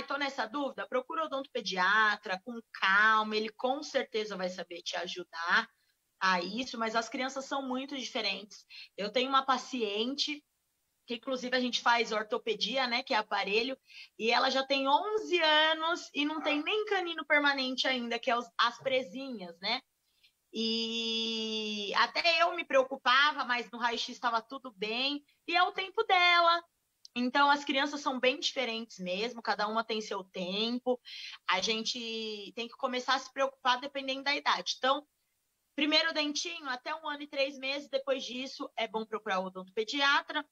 tô nessa dúvida, procura o odontopediatra com calma, ele com certeza vai saber te ajudar a isso, mas as crianças são muito diferentes. Eu tenho uma paciente que inclusive a gente faz ortopedia, né, que é aparelho, e ela já tem 11 anos e não tem nem canino permanente ainda, que é as presinhas, né? E até eu me preocupava, mas no raio-x estava tudo bem, e é o tempo dela. Então, as crianças são bem diferentes mesmo, cada uma tem seu tempo, a gente tem que começar a se preocupar dependendo da idade. Então, primeiro dentinho, até 1 ano e 3 meses, depois disso, é bom procurar o odontopediatra.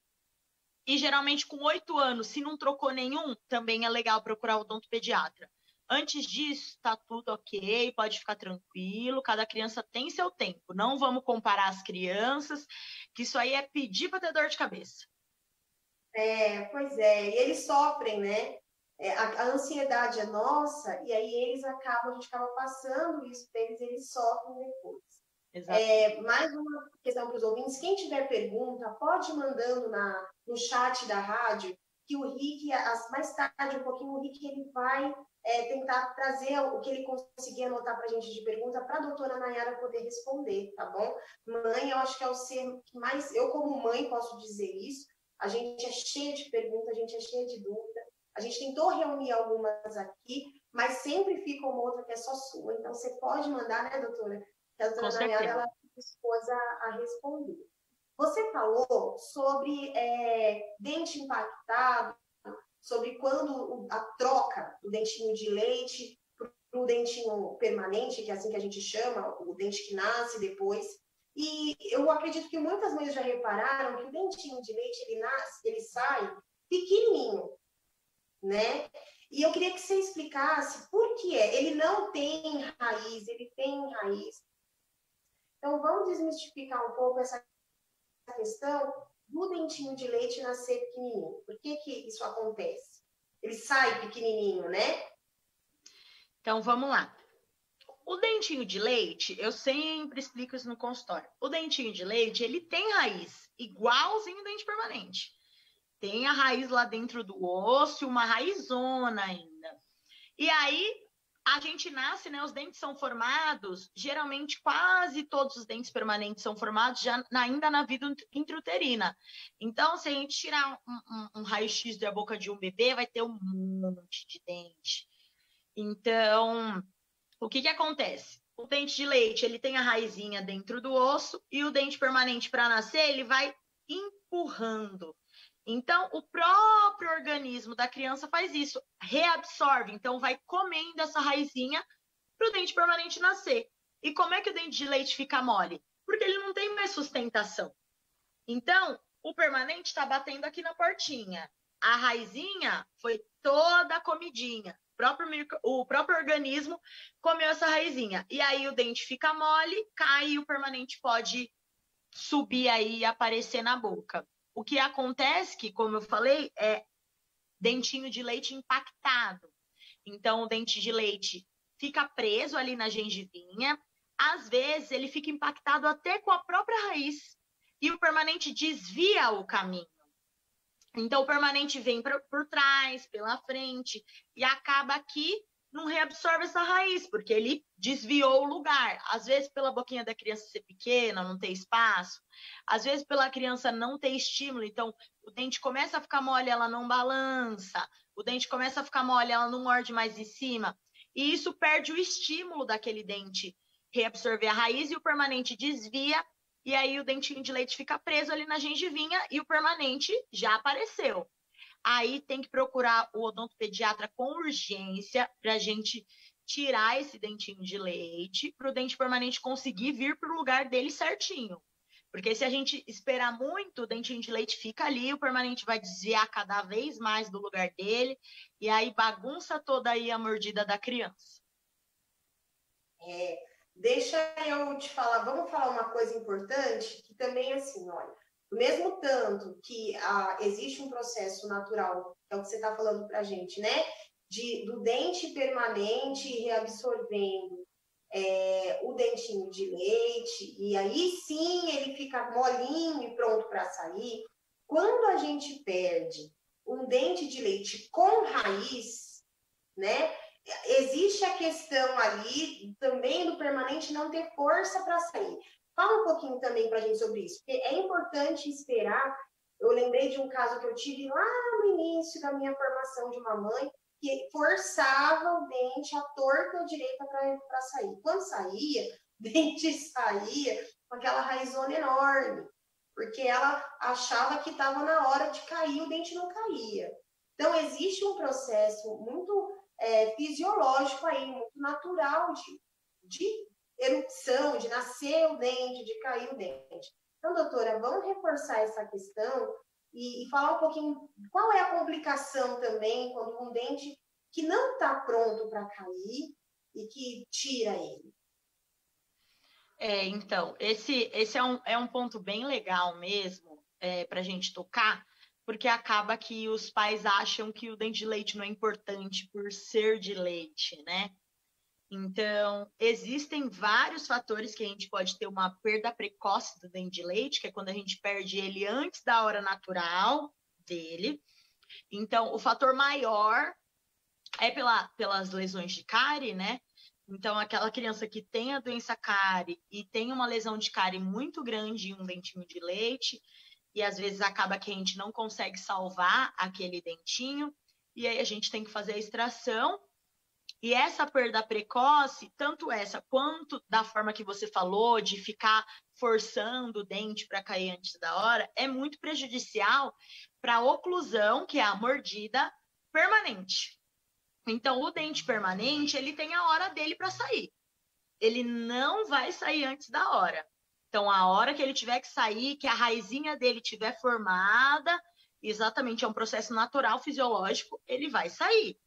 E geralmente com 8 anos, se não trocou nenhum, também é legal procurar o odontopediatra. Antes disso, tá tudo ok, pode ficar tranquilo, cada criança tem seu tempo. Não vamos comparar as crianças, que isso aí é pedir para ter dor de cabeça. Pois é, e eles sofrem, né? A ansiedade é nossa, e aí a gente acaba passando isso para eles, eles sofrem depois. Mais uma questão para os ouvintes, quem tiver pergunta, pode ir mandando no chat da rádio, que o Rick, mais tarde um pouquinho, o Rick ele vai tentar trazer o que ele conseguir anotar para a gente de pergunta para a doutora Nayara poder responder, tá bom? Mãe, eu acho que é o ser que mais, eu como mãe posso dizer isso, a gente é cheia de perguntas, a gente é cheia de dúvida, a gente tentou reunir algumas aqui, mas sempre fica uma outra que é só sua, então você pode mandar, né, doutora? Que a doutora Nayara ela dispôs a responder. Você falou sobre dente impactado, sobre quando a troca do dentinho de leite para o dentinho permanente, que é assim que a gente chama, o dente que nasce depois. E eu acredito que muitas mães já repararam que o dentinho de leite, ele sai pequenininho, né? E eu queria que você explicasse por que ele não tem raiz, ele tem raiz. Então, vamos desmistificar um pouco essa questão do dentinho de leite nascer pequenininho. Por que isso acontece? Ele sai pequenininho, né? Então, vamos lá. O dentinho de leite, eu sempre explico isso no consultório. O dentinho de leite, ele tem raiz, igualzinho o dente permanente. Tem a raiz lá dentro do osso, uma raizona ainda. E aí, a gente nasce, né? Os dentes são formados, geralmente quase todos os dentes permanentes são formados já ainda na vida intrauterina. Então, se a gente tirar um raio-x da boca de um bebê, vai ter um monte de dente. Então, o que acontece? O dente de leite, ele tem a raizinha dentro do osso e o dente permanente para nascer, ele vai empurrando. Então, o próprio organismo da criança faz isso, reabsorve, então vai comendo essa raizinha para o dente permanente nascer. E como é que o dente de leite fica mole? Porque ele não tem mais sustentação. Então, o permanente está batendo aqui na portinha. A raizinha foi toda comidinha. O próprio organismo comeu essa raizinha. E aí o dente fica mole, cai e o permanente pode subir aí e aparecer na boca. O que acontece, que, como eu falei, é dentinho de leite impactado. Então, o dente de leite fica preso ali na gengivinha. Às vezes, ele fica impactado até com a própria raiz. E o permanente desvia o caminho. Então, o permanente vem por trás, pela frente, e acaba aqui, não reabsorve essa raiz, porque ele desviou o lugar. Às vezes, pela boquinha da criança ser pequena, não ter espaço. Às vezes, pela criança não ter estímulo. Então, o dente começa a ficar mole, ela não balança. O dente começa a ficar mole, ela não morde mais em cima. E isso perde o estímulo daquele dente reabsorver a raiz e o permanente desvia. E aí, o dentinho de leite fica preso ali na gengivinha e o permanente já apareceu. Aí tem que procurar o odontopediatra com urgência para a gente tirar esse dentinho de leite, para o dente permanente conseguir vir para o lugar dele certinho. Porque se a gente esperar muito, o dentinho de leite fica ali, o permanente vai desviar cada vez mais do lugar dele, e aí bagunça toda aí a mordida da criança. Deixa eu te falar, vamos falar uma coisa importante, que também assim, olha, mesmo tanto que existe um processo natural, que é o que você está falando para a gente, né? Do dente permanente reabsorvendo o dentinho de leite, e aí sim ele fica molinho e pronto para sair. Quando a gente perde um dente de leite com raiz, né? Existe a questão ali também do permanente não ter força para sair. Fala um pouquinho também para a gente sobre isso, porque é importante esperar. Eu lembrei de um caso que eu tive lá no início da minha formação de uma mãe, que forçava o dente à torta ou direita para sair. Quando saía, o dente saía com aquela raizona enorme, porque ela achava que estava na hora de cair, o dente não caía. Então, existe um processo muito fisiológico aí, muito natural de erupção, de nascer o dente, de cair o dente. Então, doutora, vamos reforçar essa questão e falar um pouquinho qual é a complicação também quando um dente que não está pronto para cair e que tira ele. Então, esse é um ponto bem legal mesmo para a gente tocar, porque acaba que os pais acham que o dente de leite não é importante por ser de leite, né? Então, existem vários fatores que a gente pode ter uma perda precoce do dente de leite, que é quando a gente perde ele antes da hora natural dele. Então, o fator maior é pelas lesões de cárie, né? Então, aquela criança que tem a doença cárie e tem uma lesão de cárie muito grande em um dentinho de leite, e às vezes acaba que a gente não consegue salvar aquele dentinho, e aí a gente tem que fazer a extração. E essa perda precoce, tanto essa quanto da forma que você falou, de ficar forçando o dente para cair antes da hora, é muito prejudicial para a oclusão, que é a mordida permanente. Então, o dente permanente, ele tem a hora dele para sair. Ele não vai sair antes da hora. Então, a hora que ele tiver que sair, que a raizinha dele tiver formada, exatamente, é um processo natural, fisiológico, ele vai sair.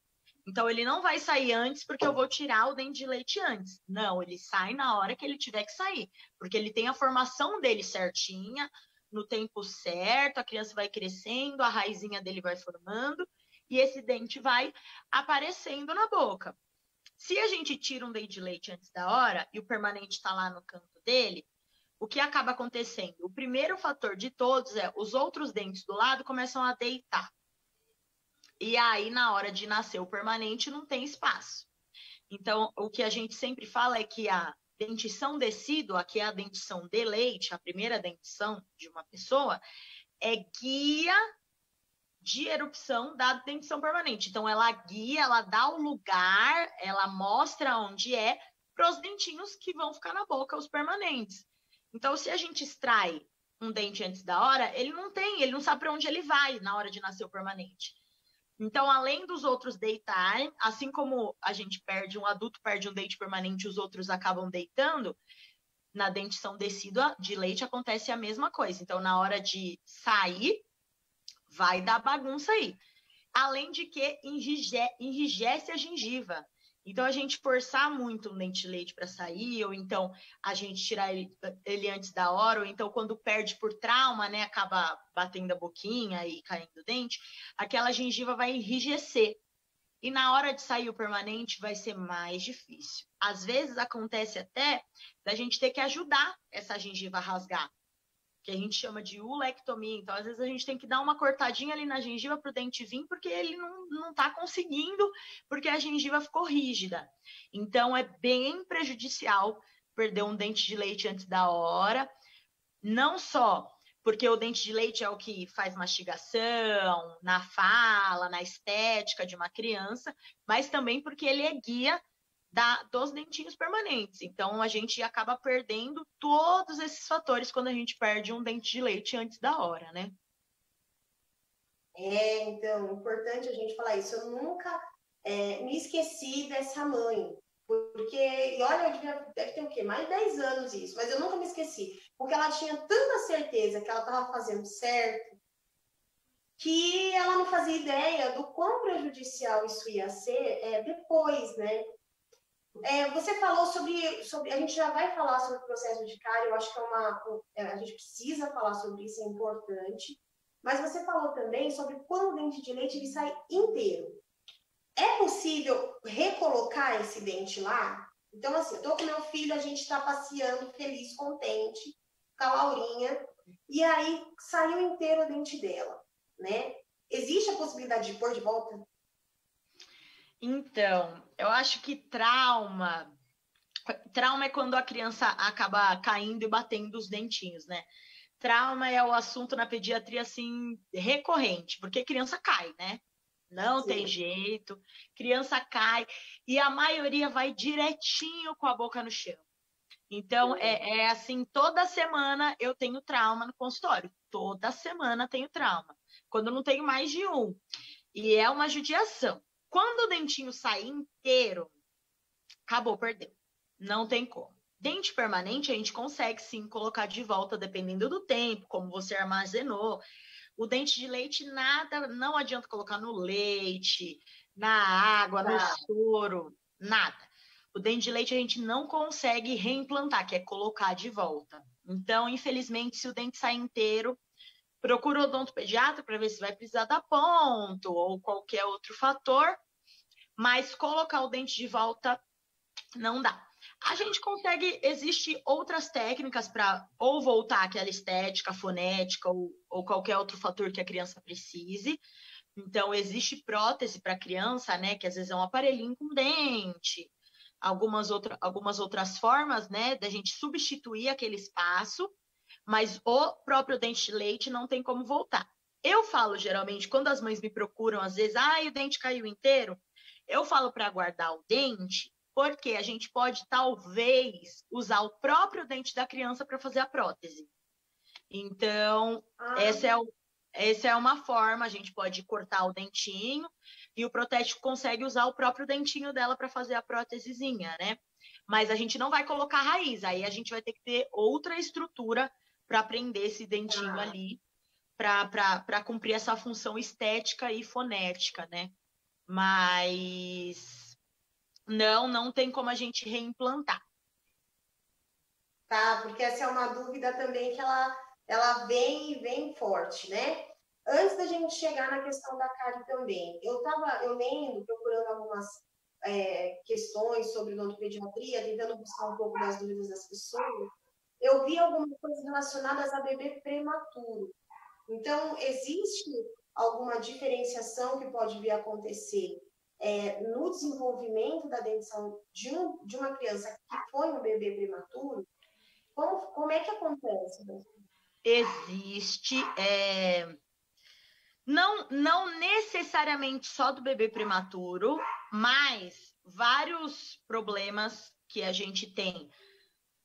Então, ele não vai sair antes porque eu vou tirar o dente de leite antes. Não, ele sai na hora que ele tiver que sair. Porque ele tem a formação dele certinha, no tempo certo, a criança vai crescendo, a raizinha dele vai formando, e esse dente vai aparecendo na boca. Se a gente tira um dente de leite antes da hora e o permanente está lá no canto dele, o que acaba acontecendo? O primeiro fator de todos é os outros dentes do lado começam a deitar. E aí, na hora de nascer o permanente, não tem espaço. Então, o que a gente sempre fala é que a dentição decídua, que é a dentição de leite, a primeira dentição de uma pessoa, é guia de erupção da dentição permanente. Então, ela guia, ela dá o lugar, ela mostra onde é para os dentinhos que vão ficar na boca, os permanentes. Então, se a gente extrai um dente antes da hora, ele não sabe para onde ele vai na hora de nascer o permanente. Então, além dos outros deitarem, assim como a gente um adulto perde um dente permanente, os outros acabam deitando, na dentição decídua de leite acontece a mesma coisa. Então, na hora de sair, vai dar bagunça aí. Além de que enrijece a gengiva. Então, a gente forçar muito um dente de leite para sair, ou então a gente tirar ele antes da hora, ou então quando perde por trauma, né, acaba batendo a boquinha e caindo o dente, aquela gengiva vai enrijecer. E na hora de sair o permanente vai ser mais difícil. Às vezes acontece até da gente ter que ajudar essa gengiva a rasgar, que a gente chama de ulectomia. Então, às vezes, a gente tem que dar uma cortadinha ali na gengiva para o dente vir, porque ele não está conseguindo, porque a gengiva ficou rígida. Então, é bem prejudicial perder um dente de leite antes da hora, não só porque o dente de leite é o que faz mastigação, na fala, na estética de uma criança, mas também porque ele é guia dos dentinhos permanentes. Então, a gente acaba perdendo todos esses fatores quando a gente perde um dente de leite antes da hora, né? Então, é importante a gente falar isso. Eu nunca me esqueci dessa mãe, Porque, e olha, deve ter o quê? Mais de 10 anos isso, mas eu nunca me esqueci. Porque ela tinha tanta certeza que ela estava fazendo certo, que ela não fazia ideia do quão prejudicial isso ia ser depois, né? Você falou sobre. A gente já vai falar sobre o processo de cárie, eu acho que a gente precisa falar sobre isso, é importante. Mas você falou também sobre quando o dente de leite ele sai inteiro. É possível recolocar esse dente lá? Então, assim, eu tô com meu filho, a gente está passeando feliz, contente, com a Laurinha, e aí saiu inteiro o dente dela, né? Existe a possibilidade de pôr de volta? Então, eu acho que trauma é quando a criança acaba caindo e batendo os dentinhos, né? Trauma é o assunto na pediatria, assim, recorrente, porque criança cai, né? Não Sim. tem jeito, criança cai, e a maioria vai direitinho com a boca no chão. Então, é assim, toda semana eu tenho trauma no consultório. Toda semana tenho trauma. Quando eu não tenho mais de um. E é uma judiação. Quando o dentinho sai inteiro, acabou, perdeu. Não tem como. Dente permanente a gente consegue sim colocar de volta, dependendo do tempo, como você armazenou. O dente de leite, nada, não adianta colocar no leite, na água, no soro, nada. O dente de leite a gente não consegue reimplantar, que é colocar de volta. Então, infelizmente, se o dente sai inteiro, procura o odontopediatra para ver se vai precisar dar ponto ou qualquer outro fator, mas colocar o dente de volta não dá. A gente consegue, existe outras técnicas para ou voltar aquela estética, fonética ou qualquer outro fator que a criança precise. Então, existe prótese para criança, né? Que às vezes é um aparelhinho com dente, algumas outras formas, né? Da gente substituir aquele espaço, mas o próprio dente de leite não tem como voltar. Eu falo, geralmente, quando as mães me procuram, às vezes, o dente caiu inteiro, eu falo para guardar o dente, porque a gente pode, talvez, usar o próprio dente da criança para fazer a prótese. Então, essa é uma forma, a gente pode cortar o dentinho e o protético consegue usar o próprio dentinho dela para fazer a prótesezinha, né? Mas a gente não vai colocar raiz, aí a gente vai ter que ter outra estrutura para prender esse dentinho ali, para cumprir essa função estética e fonética, né? Mas não tem como a gente reimplantar. Tá, porque essa é uma dúvida também que ela vem forte, né? Antes da gente chegar na questão da cárie também, eu lendo, procurando algumas questões sobre odontopediatria, tentando buscar um pouco das dúvidas das pessoas, eu vi algumas coisas relacionadas a bebê prematuro. Então, existe alguma diferenciação que pode vir a acontecer no desenvolvimento da dentição de uma criança que foi um bebê prematuro? Como é que acontece? Existe, não necessariamente só do bebê prematuro, mas vários problemas que a gente tem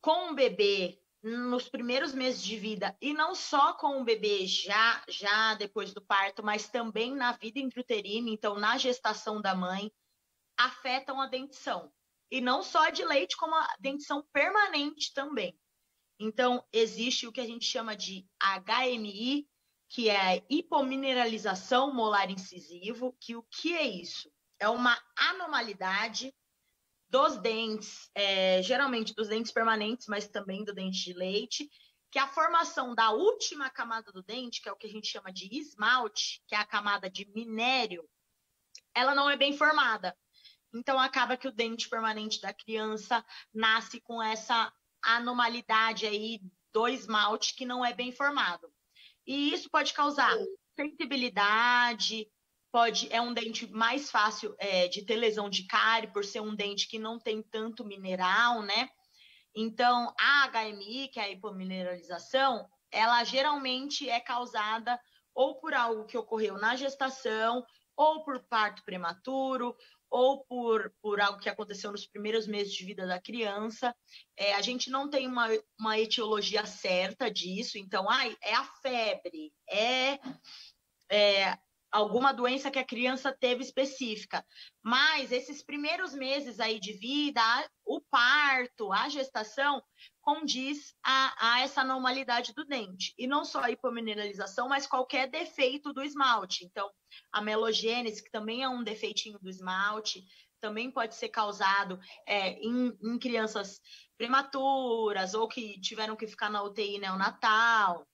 com o bebê nos primeiros meses de vida, e não só com o bebê já depois do parto, mas também na vida intrauterina, então na gestação da mãe, afetam a dentição. E não só de leite, como a dentição permanente também. Então, existe o que a gente chama de HMI, que é a hipomineralização molar incisivo, que o que é isso? É uma anormalidade dos dentes, geralmente dos dentes permanentes, mas também do dente de leite, que a formação da última camada do dente, que é o que a gente chama de esmalte, que é a camada de minério, ela não é bem formada. Então, acaba que o dente permanente da criança nasce com essa anormalidade aí do esmalte que não é bem formado. E isso pode causar sensibilidade, é um dente mais fácil de ter lesão de cárie, por ser um dente que não tem tanto mineral, né? Então, a HMI, que é a hipomineralização, ela geralmente é causada ou por algo que ocorreu na gestação, ou por parto prematuro, ou por algo que aconteceu nos primeiros meses de vida da criança. A gente não tem uma etiologia certa disso, então, é a febre, alguma doença que a criança teve específica. Mas esses primeiros meses aí de vida, parto, a gestação, condiz a essa anormalidade do dente. E não só a hipomineralização, mas qualquer defeito do esmalte. Então, a melogênese, que também é um defeitinho do esmalte, também pode ser causado em crianças prematuras ou que tiveram que ficar na UTI neonatal.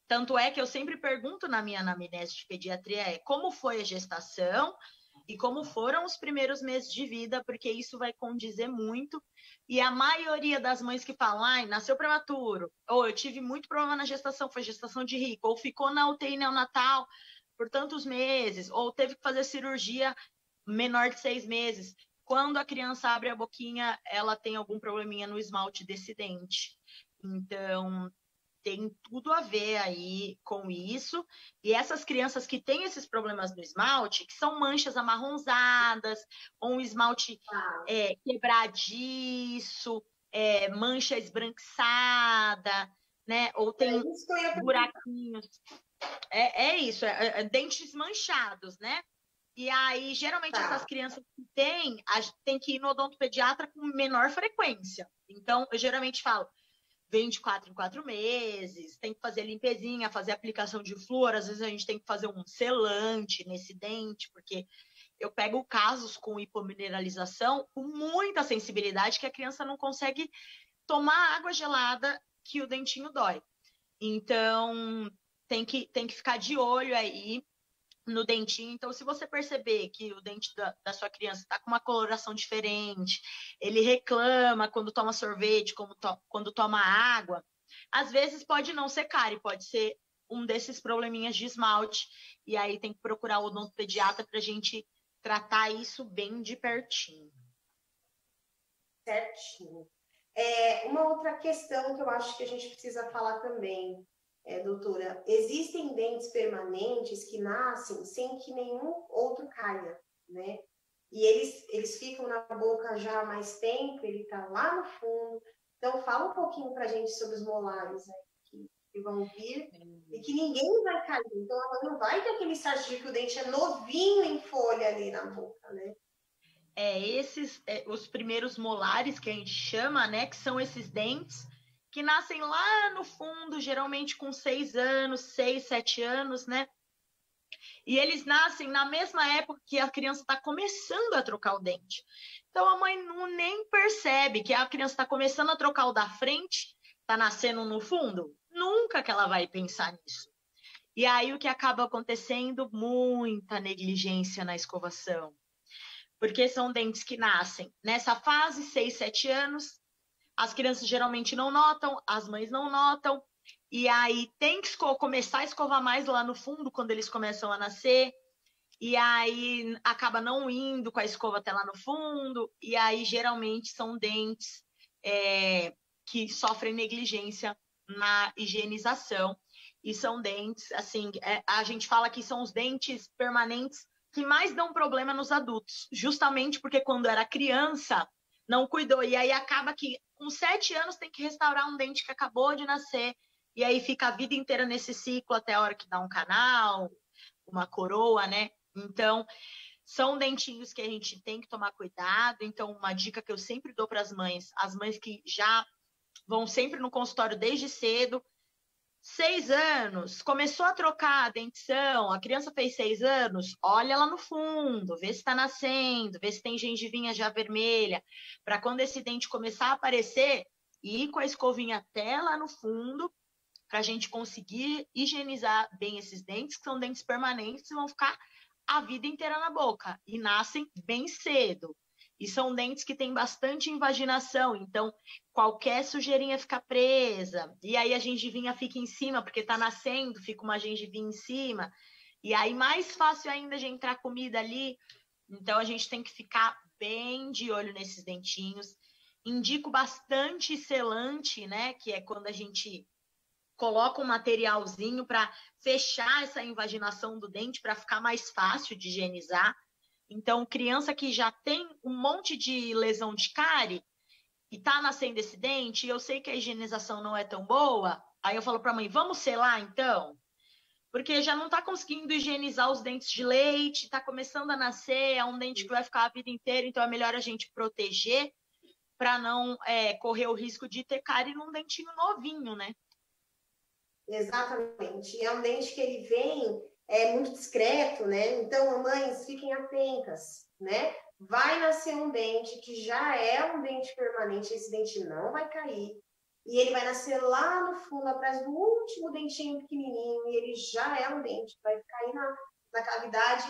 Tanto é que eu sempre pergunto na minha anamnese de pediatria como foi a gestação e como foram os primeiros meses de vida, porque isso vai condizer muito. E a maioria das mães que falam, ai, nasceu prematuro, ou eu tive muito problema na gestação, foi gestação de risco, ou ficou na UTI neonatal por tantos meses, ou teve que fazer cirurgia menor de 6 meses. Quando a criança abre a boquinha, ela tem algum probleminha no esmalte desse dente. Então, tem tudo a ver aí com isso. E essas crianças que têm esses problemas no esmalte, que são manchas amarronzadas, ou um esmalte quebradiço, mancha esbranquiçada, né? Ou tem buraquinhos. É isso, dentes manchados, né? E aí, geralmente, essas crianças que tem que ir no odontopediatra com menor frequência. Então, eu geralmente falo, vem de 4 em 4 meses, tem que fazer limpezinha, fazer aplicação de flúor, às vezes a gente tem que fazer um selante nesse dente, porque eu pego casos com hipomineralização com muita sensibilidade que a criança não consegue tomar água gelada que o dentinho dói. Então, tem que ficar de olho aí no dentinho. Então, se você perceber que o dente da sua criança está com uma coloração diferente, ele reclama quando toma sorvete, quando toma água, às vezes pode não ser cárie, pode ser um desses probleminhas de esmalte, e aí tem que procurar o odontopediatra para a gente tratar isso bem de pertinho. Certinho. Uma outra questão que eu acho que a gente precisa falar também, doutora, existem dentes permanentes que nascem sem que nenhum outro caia, né? E eles ficam na boca já há mais tempo, ele está lá no fundo. Então, fala um pouquinho para a gente sobre os molares, né, que vão vir e que ninguém vai cair. Então, ela não vai ter aquele estágio de que o dente é novinho em folha ali na boca, né? Os primeiros molares que a gente chama, né, que são esses dentes que nascem lá no fundo, geralmente com 6 anos, 6, 7 anos, né? E eles nascem na mesma época que a criança está começando a trocar o dente. Então, a mãe nem percebe que a criança está começando a trocar o da frente, está nascendo no fundo. Nunca que ela vai pensar nisso. E aí, o que acaba acontecendo? Muita negligência na escovação. Porque são dentes que nascem nessa fase, 6, 7 anos, as crianças geralmente não notam, as mães não notam, e aí tem que começar a escovar mais lá no fundo, quando eles começam a nascer, e aí acaba não indo com a escova até lá no fundo, e aí geralmente são dentes que sofrem negligência na higienização, e são dentes, assim, a gente fala que são os dentes permanentes que mais dão problema nos adultos, justamente porque quando era criança, não cuidou, e aí acaba que com 7 anos tem que restaurar um dente que acabou de nascer, e aí fica a vida inteira nesse ciclo até a hora que dá um canal, uma coroa, né? Então, são dentinhos que a gente tem que tomar cuidado. Então, uma dica que eu sempre dou para as mães que já vão sempre no consultório desde cedo, 6 anos, começou a trocar a dentição, a criança fez 6 anos, olha lá no fundo, vê se está nascendo, vê se tem gengivinha já vermelha, para quando esse dente começar a aparecer, ir com a escovinha até lá no fundo, para a gente conseguir higienizar bem esses dentes, que são dentes permanentes e vão ficar a vida inteira na boca, e nascem bem cedo. E são dentes que têm bastante invaginação, então qualquer sujeirinha fica presa, e aí a gengivinha fica em cima, porque está nascendo, fica uma gengivinha em cima, e aí mais fácil ainda de entrar comida ali. Então a gente tem que ficar bem de olho nesses dentinhos. Indico bastante selante, né, que é quando a gente coloca um materialzinho para fechar essa invaginação do dente, para ficar mais fácil de higienizar. Então, criança que já tem um monte de lesão de cárie e tá nascendo esse dente, e eu sei que a higienização não é tão boa, aí eu falo para a mãe, vamos selar então? Porque já não tá conseguindo higienizar os dentes de leite, tá começando a nascer, é um dente que vai ficar a vida inteira, então é melhor a gente proteger para não correr o risco de ter cárie num dentinho novinho, né? Exatamente. É um dente que ele vem muito discreto, né? Então, mamães, fiquem atentas, né? Vai nascer um dente que já é um dente permanente, esse dente não vai cair. E ele vai nascer lá no fundo, atrás do último dentinho pequenininho, e ele já é um dente, vai cair na cavidade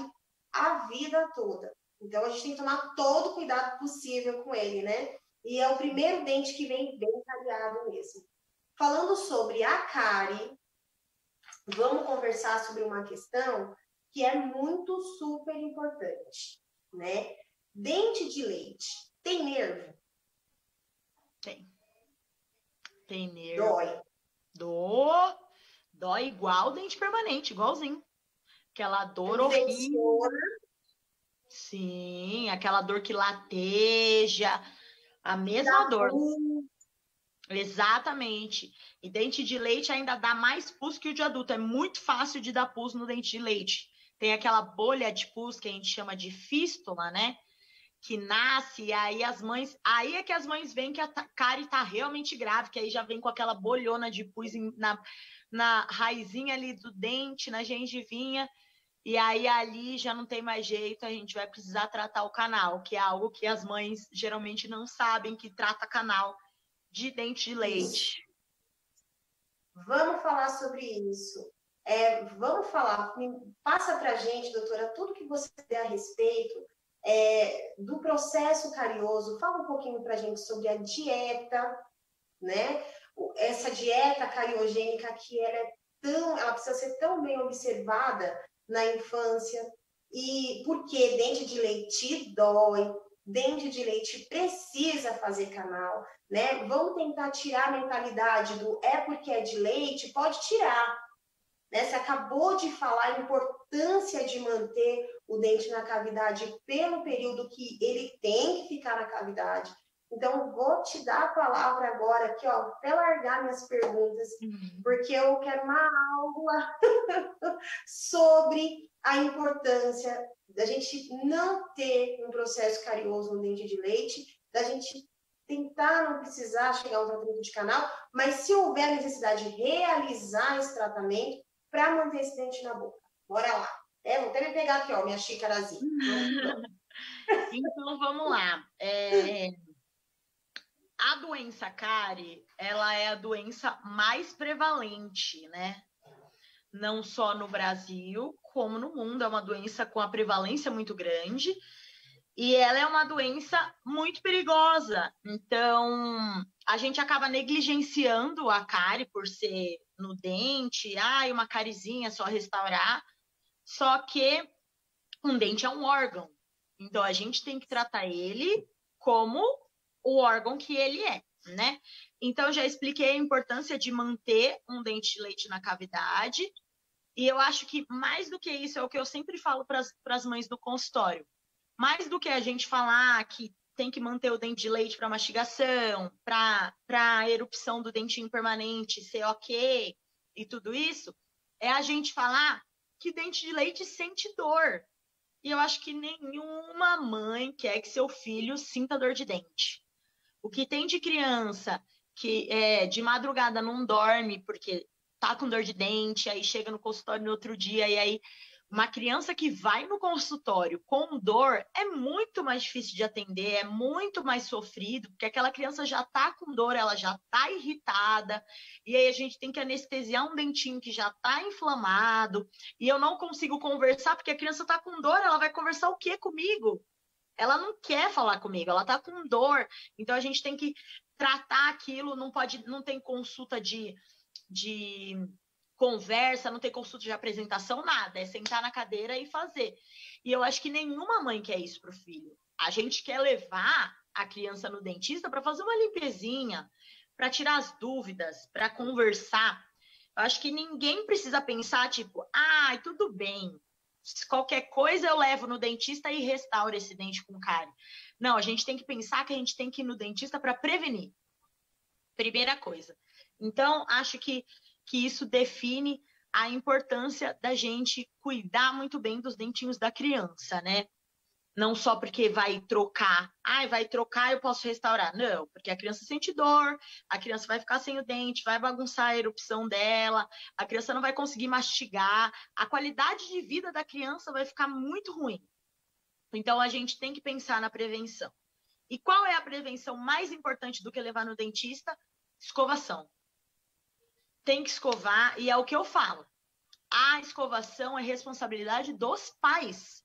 a vida toda. Então, a gente tem que tomar todo o cuidado possível com ele, né? E é o primeiro dente que vem bem cariado mesmo. Falando sobre a cárie, vamos conversar sobre uma questão que é muito super importante, né? Dente de leite tem nervo? Tem. Tem nervo. Dói. Dói igual dente permanente, igualzinho. Aquela dor horrível. Sim, aquela dor que lateja. A mesma dor. Exatamente. E dente de leite ainda dá mais pus que o de adulto. É muito fácil de dar pus no dente de leite. Tem aquela bolha de pus que a gente chama de fístula, né? Que nasce, e aí aí é que as mães veem que a cárie tá realmente grave, que aí já vem com aquela bolhona de pus na raizinha ali do dente, na gengivinha, e aí ali já não tem mais jeito, a gente vai precisar tratar o canal, que é algo que as mães geralmente não sabem, que trata canal de dente de leite. Vamos falar sobre isso. Vamos falar, passa pra gente, doutora, tudo que você der a respeito do processo carioso. Fala um pouquinho para a gente sobre a dieta, né? Essa dieta cariogênica que ela precisa ser tão bem observada na infância. E porque dente de leite dói, dente de leite precisa fazer canal, né? Vamos tentar tirar a mentalidade do porque é de leite, pode tirar. Né? Você acabou de falar a importância de manter o dente na cavidade pelo período que ele tem que ficar na cavidade. Então, vou te dar a palavra agora aqui, ó, para largar minhas perguntas, porque eu quero uma aula sobre a importância da gente não ter um processo carioso no dente de leite, da gente tentar não precisar chegar a um tratamento de canal, mas se houver necessidade de realizar esse tratamento, para manter esse dente na boca. Bora lá. Vou até me pegar aqui, ó, minha xícarazinha. Então, vamos lá. A doença cárie, ela é a doença mais prevalente, né? Não só no Brasil, como no mundo. É uma doença com a prevalência muito grande. E ela é uma doença muito perigosa. Então, a gente acaba negligenciando a cárie por ser no dente, uma carizinha, só restaurar. Só que um dente é um órgão. Então, a gente tem que tratar ele como o órgão que ele é, né? Então, já expliquei a importância de manter um dente de leite na cavidade. E eu acho que mais do que isso é o que eu sempre falo para as mães do consultório. Mais do que a gente falar que tem que manter o dente de leite para mastigação, para a erupção do dentinho permanente ser ok e tudo isso, é a gente falar que dente de leite sente dor. E eu acho que nenhuma mãe quer que seu filho sinta dor de dente. O que tem de criança que de madrugada não dorme porque tá com dor de dente, aí chega no consultório no outro dia, e aí uma criança que vai no consultório com dor é muito mais difícil de atender, é muito mais sofrido, porque aquela criança já tá com dor, ela já tá irritada, e aí a gente tem que anestesiar um dentinho que já tá inflamado, e eu não consigo conversar, porque a criança tá com dor, ela vai conversar o quê comigo? Ela não quer falar comigo, ela tá com dor, então a gente tem que tratar aquilo, não tem consulta de conversa, não tem consulta de apresentação, nada. É sentar na cadeira e fazer. E eu acho que nenhuma mãe quer isso pro filho. A gente quer levar a criança no dentista para fazer uma limpezinha, para tirar as dúvidas, para conversar. Eu acho que ninguém precisa pensar, tipo, tudo bem, qualquer coisa eu levo no dentista e restauro esse dente com cárie. Não, a gente tem que pensar que a gente tem que ir no dentista para prevenir. Primeira coisa. Então, acho que isso define a importância da gente cuidar muito bem dos dentinhos da criança, né? Não só porque vai trocar. Vai trocar, eu posso restaurar. Não, porque a criança sente dor, a criança vai ficar sem o dente, vai bagunçar a erupção dela, a criança não vai conseguir mastigar, a qualidade de vida da criança vai ficar muito ruim. Então, a gente tem que pensar na prevenção. E qual é a prevenção mais importante do que levar no dentista? Escovação. Tem que escovar, e é o que eu falo. A escovação é responsabilidade dos pais.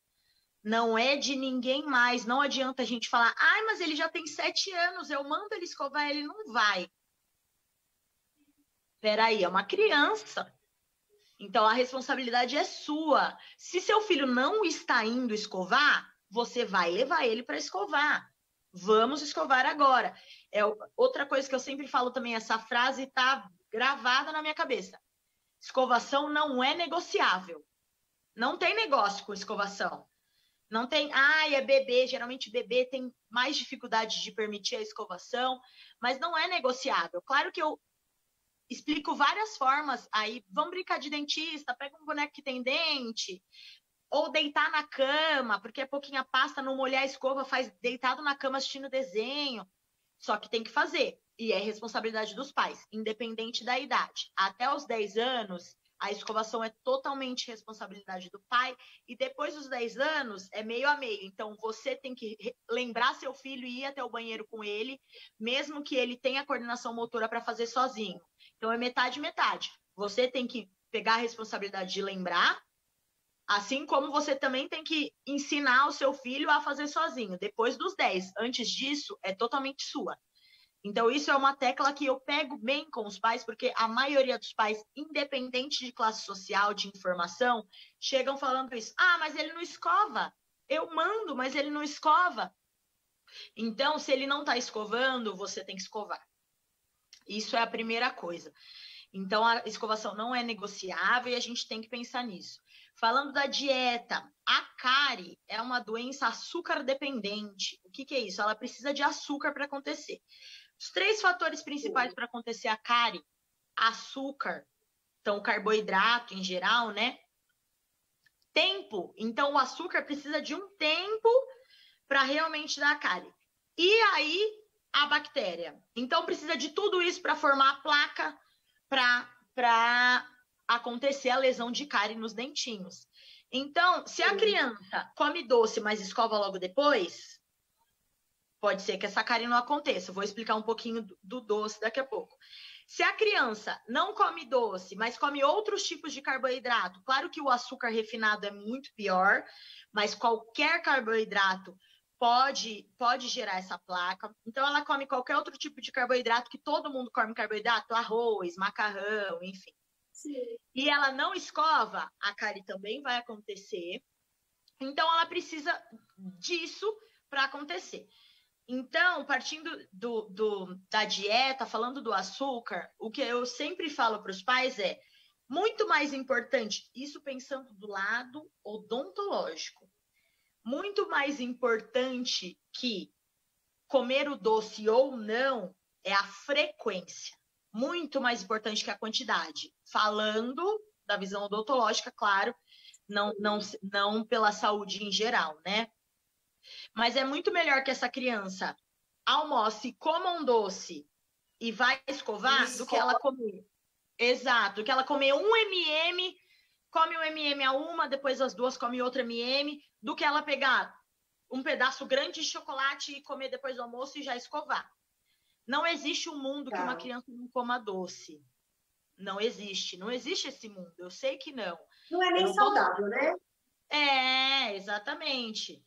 Não é de ninguém mais. Não adianta a gente falar, mas ele já tem 7 anos, eu mando ele escovar, ele não vai. Peraí, é uma criança. Então, a responsabilidade é sua. Se seu filho não está indo escovar, você vai levar ele para escovar. Vamos escovar agora. Outra coisa que eu sempre falo também, essa frase está gravada na minha cabeça. Escovação não é negociável. Não tem negócio com escovação. Não tem, é bebê, geralmente bebê tem mais dificuldade de permitir a escovação, mas não é negociável. Claro que eu explico várias formas, aí vamos brincar de dentista, pega um boneco que tem dente, ou deitar na cama, porque é pouquinha pasta, não molhar a escova, faz deitado na cama assistindo desenho. Só que tem que fazer, e é responsabilidade dos pais, independente da idade. Até os 10 anos, a escovação é totalmente responsabilidade do pai, e depois dos 10 anos é meio a meio. Então, você tem que lembrar seu filho e ir até o banheiro com ele, mesmo que ele tenha coordenação motora para fazer sozinho. Então, é metade, metade. Você tem que pegar a responsabilidade de lembrar, assim como você também tem que ensinar o seu filho a fazer sozinho, depois dos 10. Antes disso, é totalmente sua. Então, isso é uma tecla que eu pego bem com os pais, porque a maioria dos pais, independente de classe social, de informação, chegam falando isso. Mas ele não escova. Eu mando, mas ele não escova. Então, se ele não está escovando, você tem que escovar. Isso é a primeira coisa. Então, a escovação não é negociável e a gente tem que pensar nisso. Falando da dieta, a cárie é uma doença açúcar dependente. O que é isso? Ela precisa de açúcar para acontecer. Os 3 fatores principais para acontecer a cárie: açúcar, então o carboidrato em geral, né? Tempo, então o açúcar precisa de um tempo para realmente dar a cárie. E aí a bactéria. Então precisa de tudo isso para formar a placa para acontecer a lesão de cárie nos dentinhos. Então, se a criança come doce, mas escova logo depois, pode ser que essa cárie não aconteça. Eu vou explicar um pouquinho do doce daqui a pouco. Se a criança não come doce, mas come outros tipos de carboidrato, claro que o açúcar refinado é muito pior, mas qualquer carboidrato pode gerar essa placa. Então, ela come qualquer outro tipo de carboidrato, que todo mundo come carboidrato, arroz, macarrão, enfim. Sim. E ela não escova, a cárie também vai acontecer. Então, ela precisa disso para acontecer. Então, partindo da dieta, falando do açúcar, o que eu sempre falo para os pais é muito mais importante, isso pensando do lado odontológico, muito mais importante que comer o doce ou não é a frequência, muito mais importante que a quantidade. Falando da visão odontológica, claro, não pela saúde em geral, né? Mas é muito melhor que essa criança almoce, coma um doce e vai escovar do que ela comer. Exato, do que ela comer um M&M, come um M&M a uma, depois as 2 come outro M&M, do que ela pegar um pedaço grande de chocolate e comer depois do almoço e já escovar. Não existe um mundo que uma criança não coma doce. Não existe esse mundo. Eu sei que não. Não é nem saudável, né? Exatamente.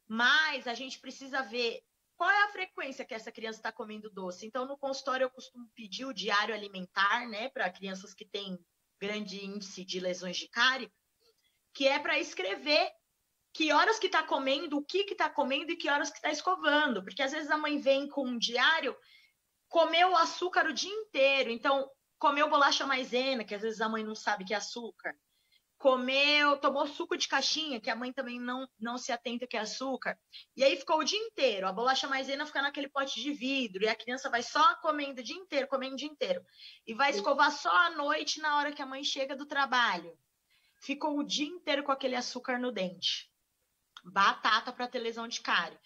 Mas a gente precisa ver qual é a frequência que essa criança está comendo doce. Então, no consultório, eu costumo pedir o diário alimentar, né, para crianças que têm grande índice de lesões de cárie, que é para escrever que horas que está comendo, o que está comendo e que horas que está escovando. Porque às vezes a mãe vem com um diário, comeu açúcar o dia inteiro, então comeu bolacha maisena, que às vezes a mãe não sabe que é açúcar. Tomou suco de caixinha, que a mãe também não se atenta que é açúcar. E aí ficou o dia inteiro. A bolacha maisena fica naquele pote de vidro. E a criança vai só comendo o dia inteiro. E vai escovar só à noite, na hora que a mãe chega do trabalho. Ficou o dia inteiro com aquele açúcar no dente. batata para ter lesão de cárie.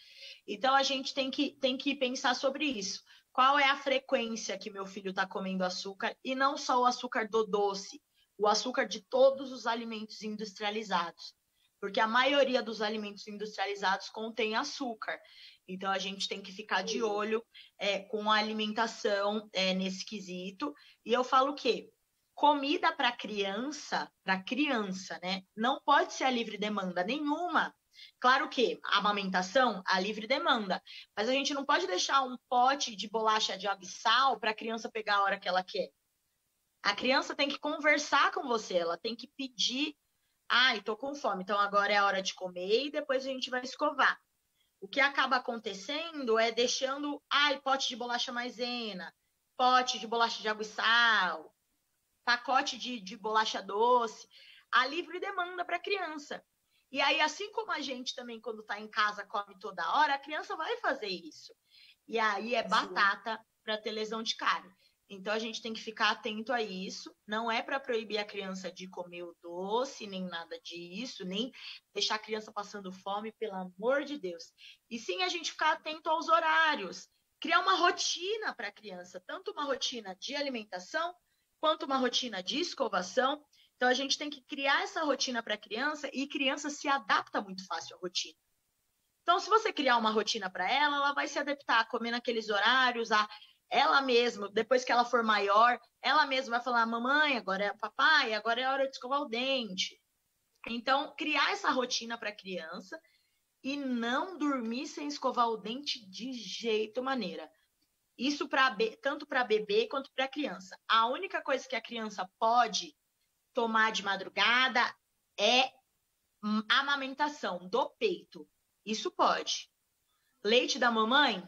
Então, a gente tem que pensar sobre isso. Qual é a frequência que meu filho está comendo açúcar? E não só o açúcar do doce, o açúcar de todos os alimentos industrializados. Porque a maioria dos alimentos industrializados contém açúcar. Então, a gente tem que ficar de olho com a alimentação nesse quesito. E eu falo o quê? Comida para criança, né? Não pode ser a livre demanda nenhuma. Claro que a amamentação, a livre demanda. Mas a gente não pode deixar um pote de bolacha de água e sal para a criança pegar a hora que ela quer. A criança tem que conversar com você, ela tem que pedir. Ai, tô com fome, então agora é a hora de comer e depois a gente vai escovar. O que acaba acontecendo é deixando, pote de bolacha maisena, pote de bolacha de água e sal, pacote de bolacha doce, a livre demanda para a criança. E aí, assim como a gente também, quando está em casa, come toda hora, a criança vai fazer isso. E aí é batata para ter lesão de cárie. Então, a gente tem que ficar atento a isso. Não é para proibir a criança de comer o doce, nem nada disso, nem deixar a criança passando fome, pelo amor de Deus. E sim, a gente ficar atento aos horários. Criar uma rotina para a criança, tanto uma rotina de alimentação, quanto uma rotina de escovação. Então, a gente tem que criar essa rotina para a criança e criança se adapta muito fácil à rotina. Então, se você criar uma rotina para ela, ela vai se adaptar a comer naqueles horários, ela mesma, depois que ela for maior, ela mesma vai falar, mamãe, agora é papai, agora é hora de escovar o dente. Então, criar essa rotina para a criança e não dormir sem escovar o dente de jeito maneira. Isso tanto para bebê quanto para criança. A única coisa que a criança pode tomar de madrugada é amamentação do peito. Isso pode. Leite da mamãe,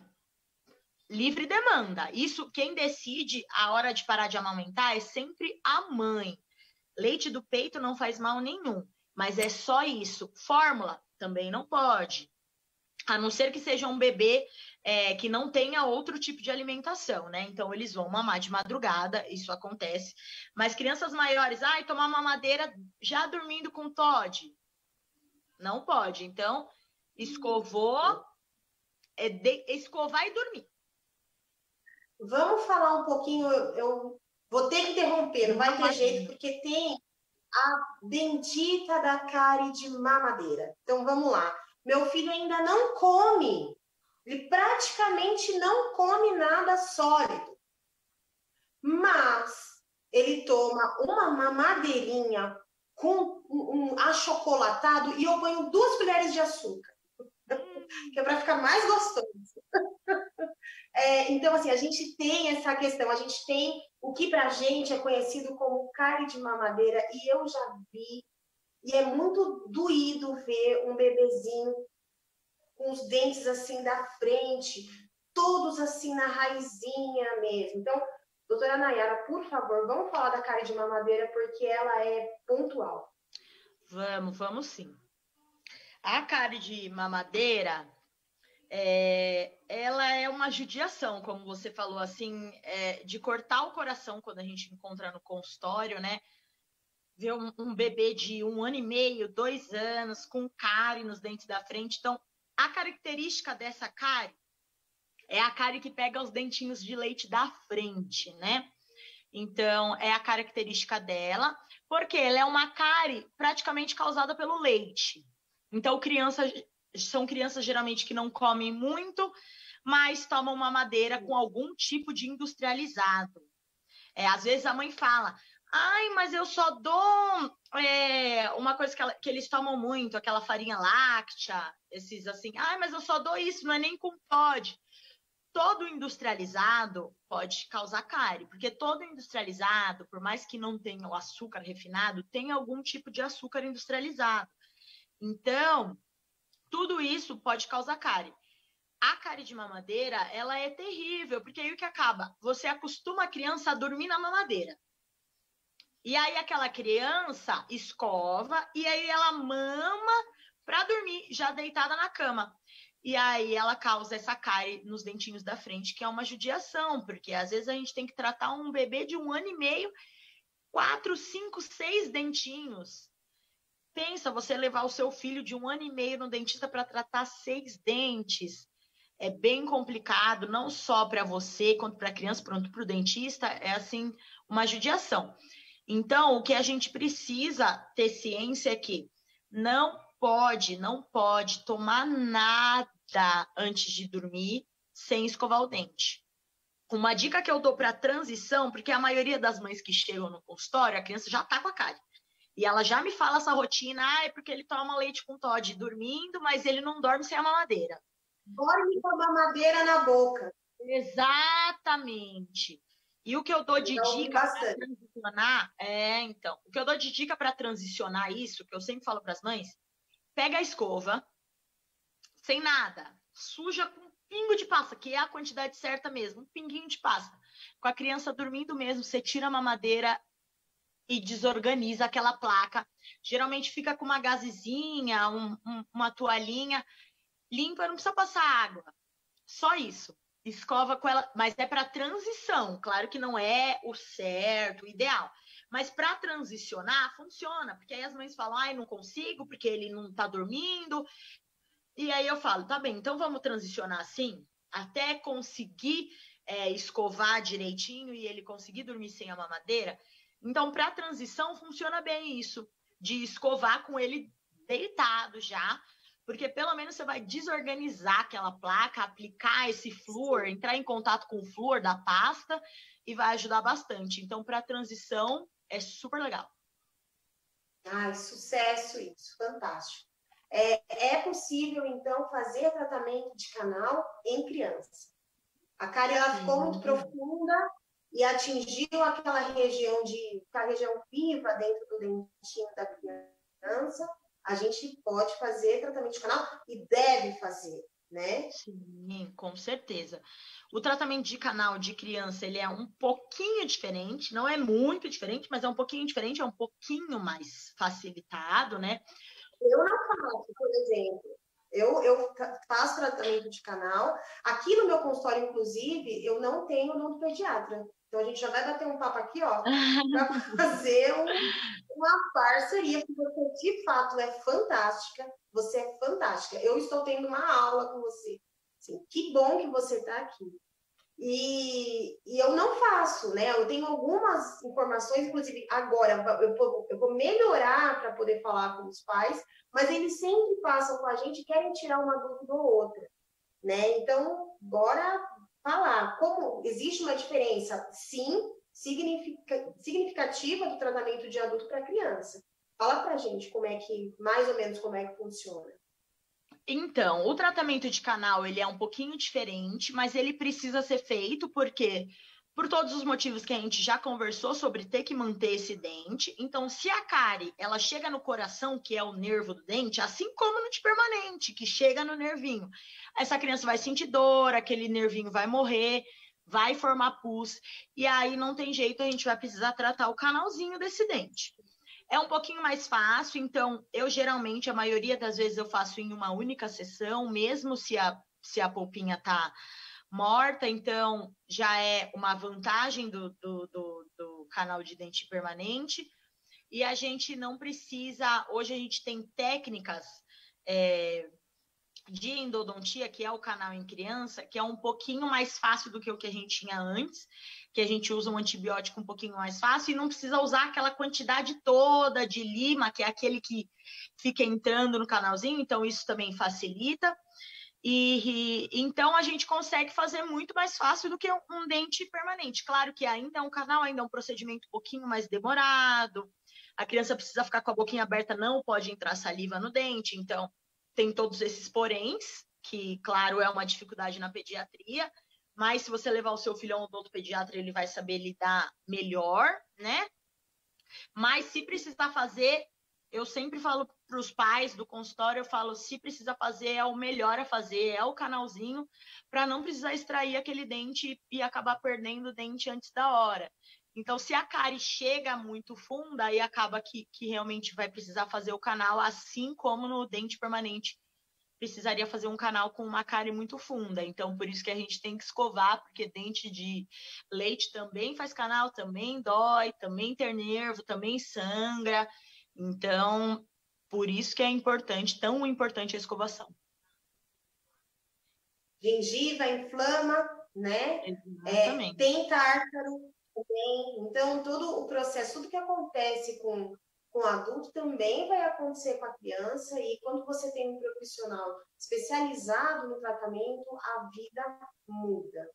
livre demanda. Isso, quem decide a hora de parar de amamentar é sempre a mãe. Leite do peito não faz mal nenhum, mas é só isso. Fórmula também não pode. A não ser que seja um bebê que não tenha outro tipo de alimentação, né? Então, eles vão mamar de madrugada, isso acontece. Mas crianças maiores, tomar mamadeira já dormindo com Todd. Não pode. Então, escovar e dormir. Vamos falar um pouquinho, eu vou ter que interromper, não vai ter jeito, porque tem a bendita da cárie de mamadeira. Então, vamos lá. Meu filho ainda não come, ele praticamente não come nada sólido, mas ele toma uma mamadeirinha com um achocolatado e eu ponho 2 colheres de açúcar, que é para ficar mais gostoso. Então, assim, a gente tem essa questão, a gente tem o que pra gente é conhecido como cárie de mamadeira, e eu já vi, e é muito doído ver um bebezinho com os dentes assim da frente, todos assim na raizinha mesmo. Então, doutora Nayara, por favor, vamos falar da cárie de mamadeira, porque ela é pontual. Vamos sim. A cárie de mamadeira, ela é uma judiação, como você falou, assim, de cortar o coração quando a gente encontra no consultório, né? Ver um bebê de 1 ano e meio, 2 anos, com cárie nos dentes da frente. Então, a característica dessa cárie é a cárie que pega os dentinhos de leite da frente, né? Então, é a característica dela, porque ela é uma cárie praticamente causada pelo leite. Então, são crianças geralmente que não comem muito, mas tomam mamadeira com algum tipo de industrializado. Às vezes a mãe fala, mas eu só dou uma coisa que eles tomam muito, aquela farinha láctea, esses assim, mas eu só dou isso, não é nem com Todd. Todo industrializado pode causar cárie, porque todo industrializado, por mais que não tenha o açúcar refinado, tem algum tipo de açúcar industrializado. Então, tudo isso pode causar cárie. A cárie de mamadeira, ela é terrível, porque aí o que acaba? Você acostuma a criança a dormir na mamadeira. E aí aquela criança escova e aí ela mama para dormir, já deitada na cama. E aí ela causa essa cárie nos dentinhos da frente, que é uma judiação, porque às vezes a gente tem que tratar um bebê de 1 ano e meio, 4, 5, 6 dentinhos. Pensa você levar o seu filho de 1 ano e meio no dentista para tratar 6 dentes. É bem complicado, não só para você, quanto para a criança, quanto para o dentista. É, assim, uma judiação. Então, o que a gente precisa ter ciência é que não pode tomar nada antes de dormir sem escovar o dente. Uma dica que eu dou para transição, porque a maioria das mães que chegam no consultório, a criança já tá com a cárie. E ela já me fala essa rotina, é porque ele toma leite com Toddy dormindo, mas ele não dorme sem a mamadeira. Dorme com a mamadeira na boca. Exatamente. E o que eu dou de dica para transicionar, o que eu dou de dica para transicionar isso, que eu sempre falo para as mães, pega a escova, sem nada, suja com um pingo de pasta, que é a quantidade certa mesmo, um pinguinho de pasta. Com a criança dormindo mesmo, você tira a mamadeira e desorganiza aquela placa. Geralmente fica com uma gazezinha, uma toalhinha, limpa, não precisa passar água. Só isso. Escova com ela, mas é para transição. Claro que não é o certo, o ideal. Mas para transicionar, funciona. Porque aí as mães falam, ai, não consigo, porque ele não está dormindo. E aí eu falo, tá bem, então vamos transicionar assim, até conseguir escovar direitinho e ele conseguir dormir sem a mamadeira. Então, para transição, funciona bem isso, de escovar com ele deitado já, porque pelo menos você vai desorganizar aquela placa, aplicar esse flúor, entrar em contato com o flúor da pasta e vai ajudar bastante. Então, para transição, é super legal. Ai, sucesso isso, fantástico. É possível, então, fazer tratamento de canal em criança. A cárie ela ficou muito profunda e atingiu aquela região viva dentro do dentinho da criança. A gente pode fazer tratamento de canal e deve fazer, né? Sim, com certeza. O tratamento de canal de criança, ele é um pouquinho diferente, não é muito diferente, mas é um pouquinho diferente, é um pouquinho mais facilitado, né? Eu não faço, por exemplo. Eu faço tratamento de canal. Aqui no meu consultório, inclusive, eu não tenho odontopediatra. Então, a gente já vai bater um papo aqui, ó, para fazer uma parceria, porque você, de fato, é fantástica. Você é fantástica. Eu estou tendo uma aula com você. Assim, que bom que você está aqui. E eu não faço, né? Eu tenho algumas informações, inclusive agora eu vou melhorar para poder falar com os pais, mas eles sempre passam com a gente e querem tirar uma dúvida ou outra, né? Então, bora falar. Como existe uma diferença, sim, significativa do tratamento de adulto para criança. Fala pra gente mais ou menos como é que funciona. Então, o tratamento de canal, ele é um pouquinho diferente, mas ele precisa ser feito porque, por todos os motivos que a gente já conversou sobre ter que manter esse dente. Então, se a cárie, ela chega no coração, que é o nervo do dente, assim como no permanente, que chega no nervinho, essa criança vai sentir dor, aquele nervinho vai morrer, vai formar pus, e aí não tem jeito, a gente vai precisar tratar o canalzinho desse dente. É um pouquinho mais fácil, então eu geralmente, a maioria das vezes eu faço em uma única sessão, mesmo se a polpinha tá morta, então já é uma vantagem do canal de dente permanente. E a gente não precisa, hoje a gente tem técnicas de endodontia, que é o canal em criança, que é um pouquinho mais fácil do que o que a gente tinha antes, que a gente usa um antibiótico um pouquinho mais fácil e não precisa usar aquela quantidade toda de lima, que é aquele que fica entrando no canalzinho, então isso também facilita. E então a gente consegue fazer muito mais fácil do que um dente permanente. Claro que ainda é um canal, ainda é um procedimento um pouquinho mais demorado, a criança precisa ficar com a boquinha aberta, não pode entrar saliva no dente, então tem todos esses poréns, que, claro, é uma dificuldade na pediatria, mas se você levar o seu filho a um odontopediatra, ele vai saber lidar melhor, né? Mas se precisar fazer, eu sempre falo para os pais do consultório, eu falo, se precisa fazer, é o melhor a fazer, é o canalzinho, para não precisar extrair aquele dente e acabar perdendo o dente antes da hora. Então, se a cárie chega muito funda, aí acaba que realmente vai precisar fazer o canal, assim como no dente permanente precisaria fazer um canal com uma cárie muito funda. Então, por isso que a gente tem que escovar, porque dente de leite também faz canal, também dói, também tem nervo, também sangra. Então, Por isso que é importante, tão importante a escovação. Gengiva inflama, né? Exatamente. Tem tártaro também. Então, todo o processo, tudo que acontece com o adulto também vai acontecer com a criança. E quando você tem um profissional especializado no tratamento, a vida muda.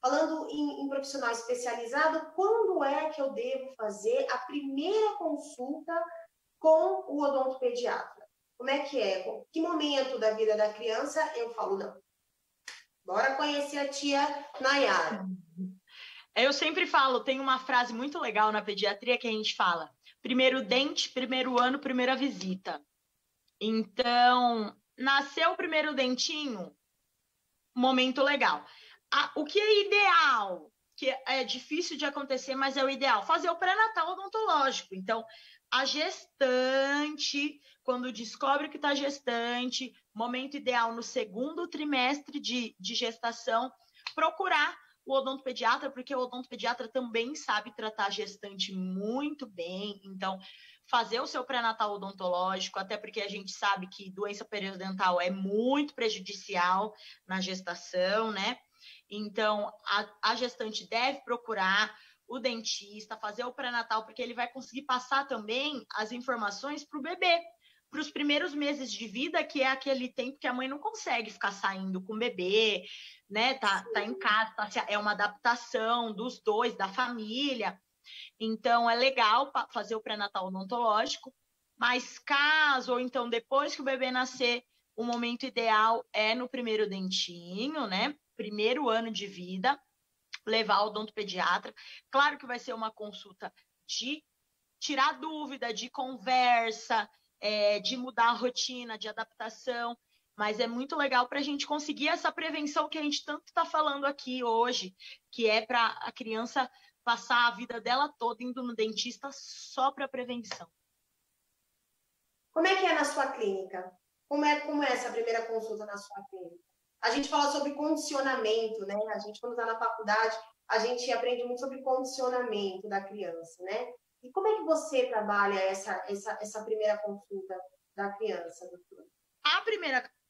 Falando em profissional especializado, quando é que eu devo fazer a primeira consulta com o odontopediatra? Como é que é? Que momento da vida da criança eu falo, não, bora conhecer a tia Nayara. Eu sempre falo, tem uma frase muito legal na pediatria que a gente fala: primeiro dente, primeiro ano, primeira visita. Então, nasceu o primeiro dentinho, momento legal. O que é ideal, que é difícil de acontecer, mas é o ideal, fazer o pré-natal odontológico. Então, a gestante, quando descobre que está gestante, momento ideal no segundo trimestre de gestação, procurar o odontopediatra, porque o odontopediatra também sabe tratar a gestante muito bem. Então, fazer o seu pré-natal odontológico, até porque a gente sabe que doença periodontal é muito prejudicial na gestação, né? Então, a gestante deve procurar o dentista, fazer o pré-natal, porque ele vai conseguir passar também as informações para o bebê, para os primeiros meses de vida, que é aquele tempo que a mãe não consegue ficar saindo com o bebê, né? Tá em casa, é uma adaptação dos dois, da família. Então, é legal fazer o pré-natal odontológico, mas caso, ou então depois que o bebê nascer, o momento ideal é no primeiro dentinho, né? Primeiro ano de vida, levar ao odontopediatra. Claro que vai ser uma consulta de tirar dúvida, de conversa, de mudar a rotina, de adaptação, mas é muito legal para a gente conseguir essa prevenção que a gente tanto está falando aqui hoje, que é para a criança passar a vida dela toda indo no dentista só para prevenção. Como é que é na sua clínica? Como é essa primeira consulta na sua clínica? A gente fala sobre condicionamento, né? A gente, quando está na faculdade, a gente aprende muito sobre condicionamento da criança, né? E como é que você trabalha essa primeira consulta da criança, doutora?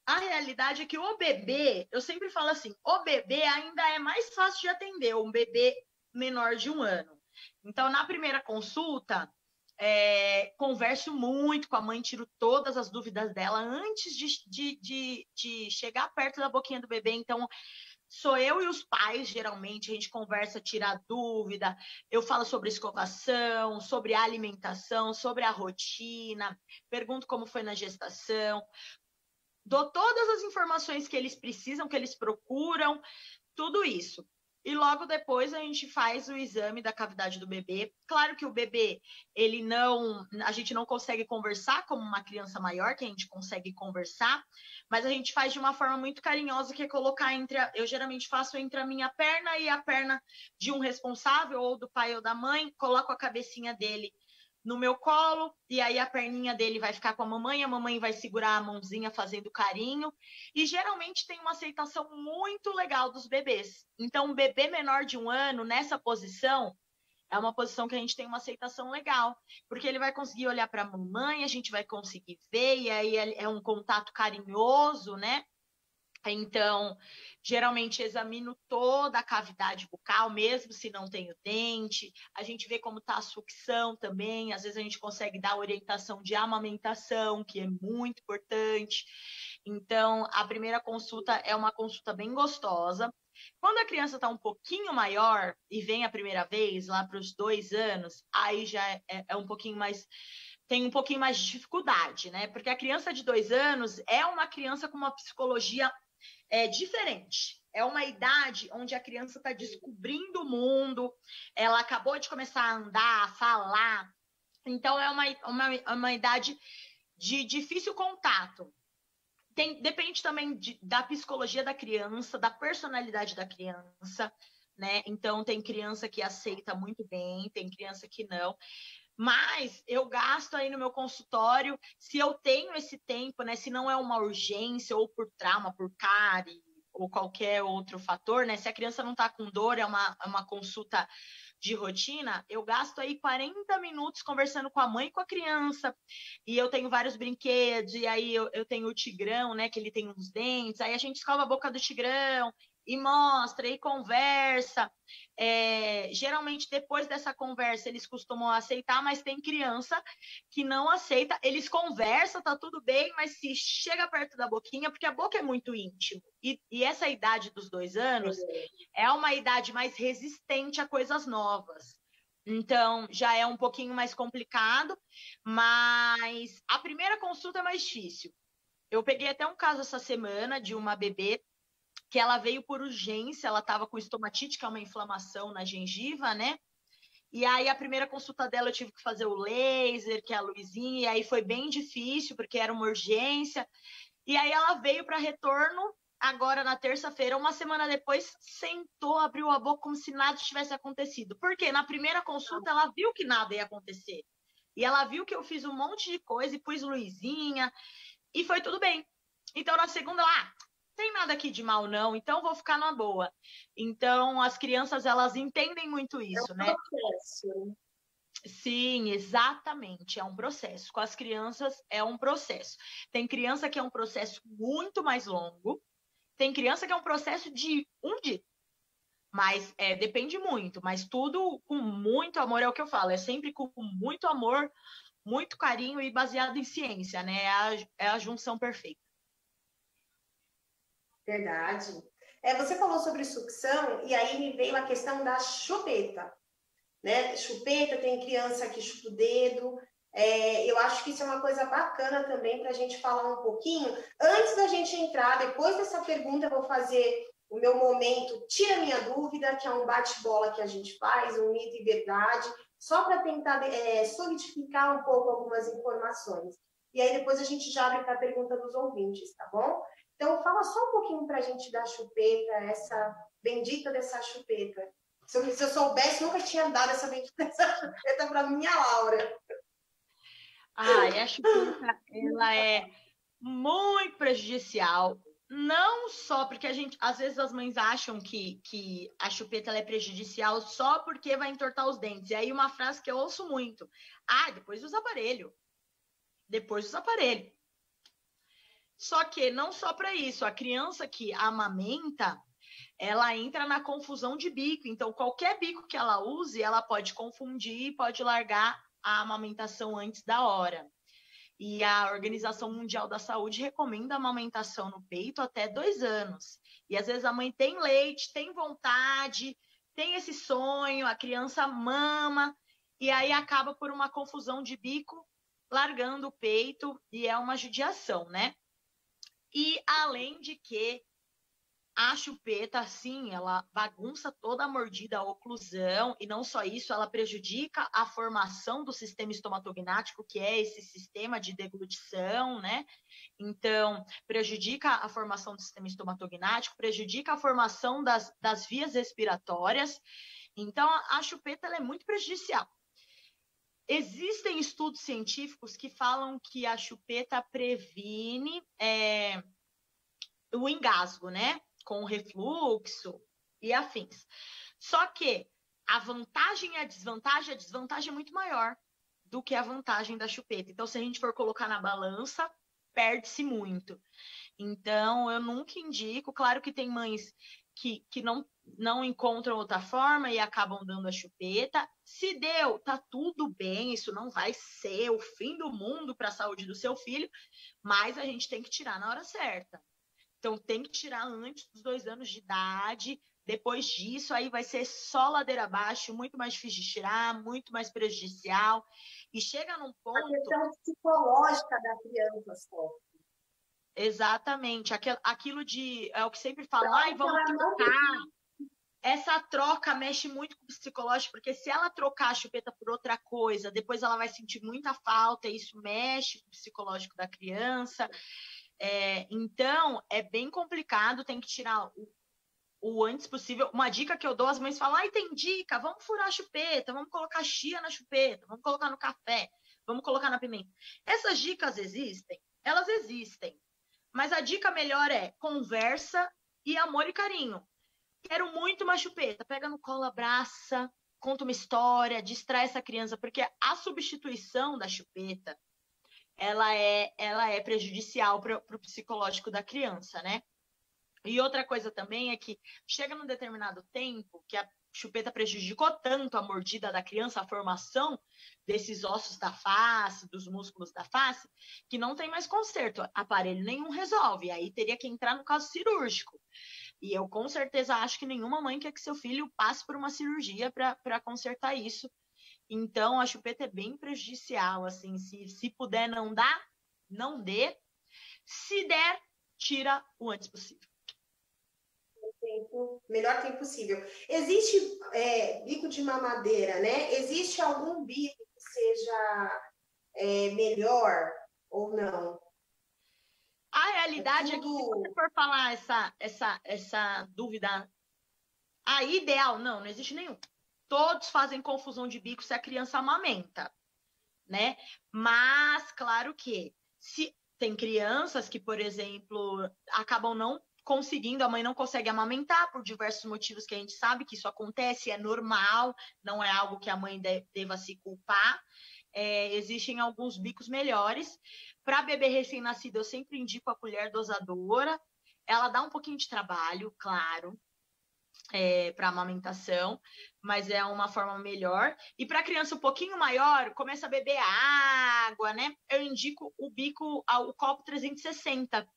A realidade é que o bebê, eu sempre falo assim, o bebê ainda é mais fácil de atender, um bebê menor de 1 ano. Então, na primeira consulta, converso muito com a mãe, tiro todas as dúvidas dela antes de chegar perto da boquinha do bebê. Então, sou eu e os pais, geralmente, a gente conversa, tira dúvida, eu falo sobre escovação, sobre alimentação, sobre a rotina, pergunto como foi na gestação, dou todas as informações que eles precisam, que eles procuram, tudo isso. E logo depois a gente faz o exame da cavidade do bebê. Claro que o bebê, a gente não consegue conversar como uma criança maior, que a gente consegue conversar, mas a gente faz de uma forma muito carinhosa, que é colocar eu geralmente faço entre a minha perna e a perna de um responsável, ou do pai ou da mãe, coloco a cabecinha dele no meu colo, e aí a perninha dele vai ficar com a mamãe vai segurar a mãozinha fazendo carinho, e geralmente tem uma aceitação muito legal dos bebês. Então, um bebê menor de 1 ano, nessa posição, é uma posição que a gente tem uma aceitação legal, porque ele vai conseguir olhar para a mamãe, a gente vai conseguir ver, e aí é um contato carinhoso, né? Então, geralmente examino toda a cavidade bucal, mesmo se não tem o dente. A gente vê como está a sucção também. Às vezes a gente consegue dar orientação de amamentação, que é muito importante. Então, a primeira consulta é uma consulta bem gostosa. Quando a criança está um pouquinho maior e vem a primeira vez, lá para os 2 anos, aí já é um pouquinho mais... tem um pouquinho mais de dificuldade, né? Porque a criança de 2 anos é uma criança com uma psicologia diferente. É uma idade onde a criança está descobrindo o mundo, ela acabou de começar a andar, a falar. Então, é uma idade de difícil contato. Depende também da psicologia da criança, da personalidade da criança, né? Então, tem criança que aceita muito bem, tem criança que não. Mas eu gasto aí no meu consultório, se eu tenho esse tempo, né? Se não é uma urgência, ou por trauma, por cárie, ou qualquer outro fator, né? Se a criança não está com dor, é uma consulta de rotina, eu gasto aí 40 minutos conversando com a mãe e com a criança, e eu tenho vários brinquedos, e aí eu tenho o tigrão, né, que ele tem uns dentes, aí a gente escova a boca do tigrão, e mostra, e conversa. Geralmente, depois dessa conversa, eles costumam aceitar, mas tem criança que não aceita. Eles conversam, tá tudo bem, mas se chega perto da boquinha, porque a boca é muito íntimo. E essa idade dos 2 anos é uma idade mais resistente a coisas novas. Então, já é um pouquinho mais complicado, mas a primeira consulta é mais difícil. Eu peguei até um caso essa semana de uma bebê que ela veio por urgência, ela estava com estomatite, que é uma inflamação na gengiva, né? E aí a primeira consulta dela eu tive que fazer o laser, que é a luzinha, e aí foi bem difícil, porque era uma urgência. E aí ela veio para retorno, agora na terça-feira, uma semana depois, sentou, abriu a boca como se nada tivesse acontecido. Porque na primeira consulta ela viu que nada ia acontecer. E ela viu que eu fiz um monte de coisa e pus luzinha, e foi tudo bem. Então na segunda, tem nada aqui de mal não, então vou ficar na boa. Então as crianças, elas entendem muito isso, né? Processo. Sim, exatamente, é um processo. Com as crianças é um processo. Tem criança que é um processo muito mais longo, tem criança que é um processo de um dia, mas depende muito, mas tudo com muito amor, é o que eu falo, é sempre com muito amor, muito carinho e baseado em ciência, né? É a junção perfeita. Verdade. Você falou sobre sucção e aí me veio a questão da chupeta, né? Chupeta, tem criança que chupa o dedo. Eu acho que isso é uma coisa bacana também para a gente falar um pouquinho. Antes da gente entrar, depois dessa pergunta, eu vou fazer o meu momento Tira Minha Dúvida, que é um bate-bola que a gente faz, um mito e verdade, só para tentar solidificar um pouco algumas informações. E aí depois a gente já abre para a pergunta dos ouvintes, tá bom? Então, fala só um pouquinho para a gente da chupeta, essa bendita dessa chupeta. Se eu soubesse, nunca tinha dado essa bendita dessa chupeta para minha Laura. A chupeta, ela é muito prejudicial. Não só porque às vezes as mães acham que a chupeta ela é prejudicial só porque vai entortar os dentes. E aí uma frase que eu ouço muito. Depois usa aparelho. Depois usa aparelho. Só que não só para isso, a criança que amamenta, ela entra na confusão de bico. Então, qualquer bico que ela use, ela pode confundir, pode largar a amamentação antes da hora. E a Organização Mundial da Saúde recomenda a amamentação no peito até 2 anos. E às vezes a mãe tem leite, tem vontade, tem esse sonho, a criança mama, e aí acaba por uma confusão de bico, largando o peito, e é uma judiação, né? E além de que a chupeta, sim, ela bagunça toda a mordida, a oclusão, e não só isso, ela prejudica a formação do sistema estomatognático, que é esse sistema de deglutição, né? Então, prejudica a formação do sistema estomatognático, prejudica a formação das vias respiratórias. Então, a chupeta ela é muito prejudicial. Existem estudos científicos que falam que a chupeta previne o engasgo, né? Com refluxo e afins. Só que a vantagem e a desvantagem é muito maior do que a vantagem da chupeta. Então, se a gente for colocar na balança, perde-se muito. Então, eu nunca indico. Claro que tem mães que não encontram outra forma e acabam dando a chupeta. Se deu, tá tudo bem, isso não vai ser o fim do mundo para a saúde do seu filho, mas a gente tem que tirar na hora certa. Então, tem que tirar antes dos 2 anos de idade. Depois disso, aí vai ser só ladeira abaixo, muito mais difícil de tirar, muito mais prejudicial. E chega num ponto... A questão psicológica da criança só. Exatamente. Aquilo de... É o que sempre falam, vamos trocar. Essa troca mexe muito com o psicológico, porque se ela trocar a chupeta por outra coisa, depois ela vai sentir muita falta, e isso mexe com o psicológico da criança. Então, é bem complicado, tem que tirar o antes possível. Uma dica que eu dou, as mães falam, tem dica, vamos furar a chupeta, vamos colocar chia na chupeta, vamos colocar no café, vamos colocar na pimenta. Essas dicas existem? Elas existem. Mas a dica melhor é conversa e amor e carinho. Quero muito uma chupeta. Pega no colo, abraça, conta uma história, distrai essa criança, porque a substituição da chupeta, ela é prejudicial para o psicológico da criança, né? E outra coisa também é que chega num determinado tempo que a chupeta prejudicou tanto a mordida da criança, a formação desses ossos da face, dos músculos da face, que não tem mais conserto. Aparelho nenhum resolve. Aí teria que entrar no caso cirúrgico. E eu com certeza acho que nenhuma mãe quer que seu filho passe por uma cirurgia para consertar isso. Então, a chupeta é bem prejudicial, assim, se puder não dar, não dê. Se der, tira o antes possível. Melhor tempo possível. Existe bico de mamadeira, né? Existe algum bico que seja melhor ou não? A realidade é que se você for falar essa dúvida, ideal, não existe nenhum. Todos fazem confusão de bico se a criança amamenta, né? Mas, claro que se tem crianças que, por exemplo, acabam não conseguindo, a mãe não consegue amamentar por diversos motivos que a gente sabe que isso acontece, é normal, não é algo que a mãe deva se culpar. Existem alguns bicos melhores. Para bebê recém-nascido, eu sempre indico a colher dosadora. Ela dá um pouquinho de trabalho, claro, para amamentação, mas é uma forma melhor. E para criança um pouquinho maior, começa a beber água, né? Eu indico o copo 360.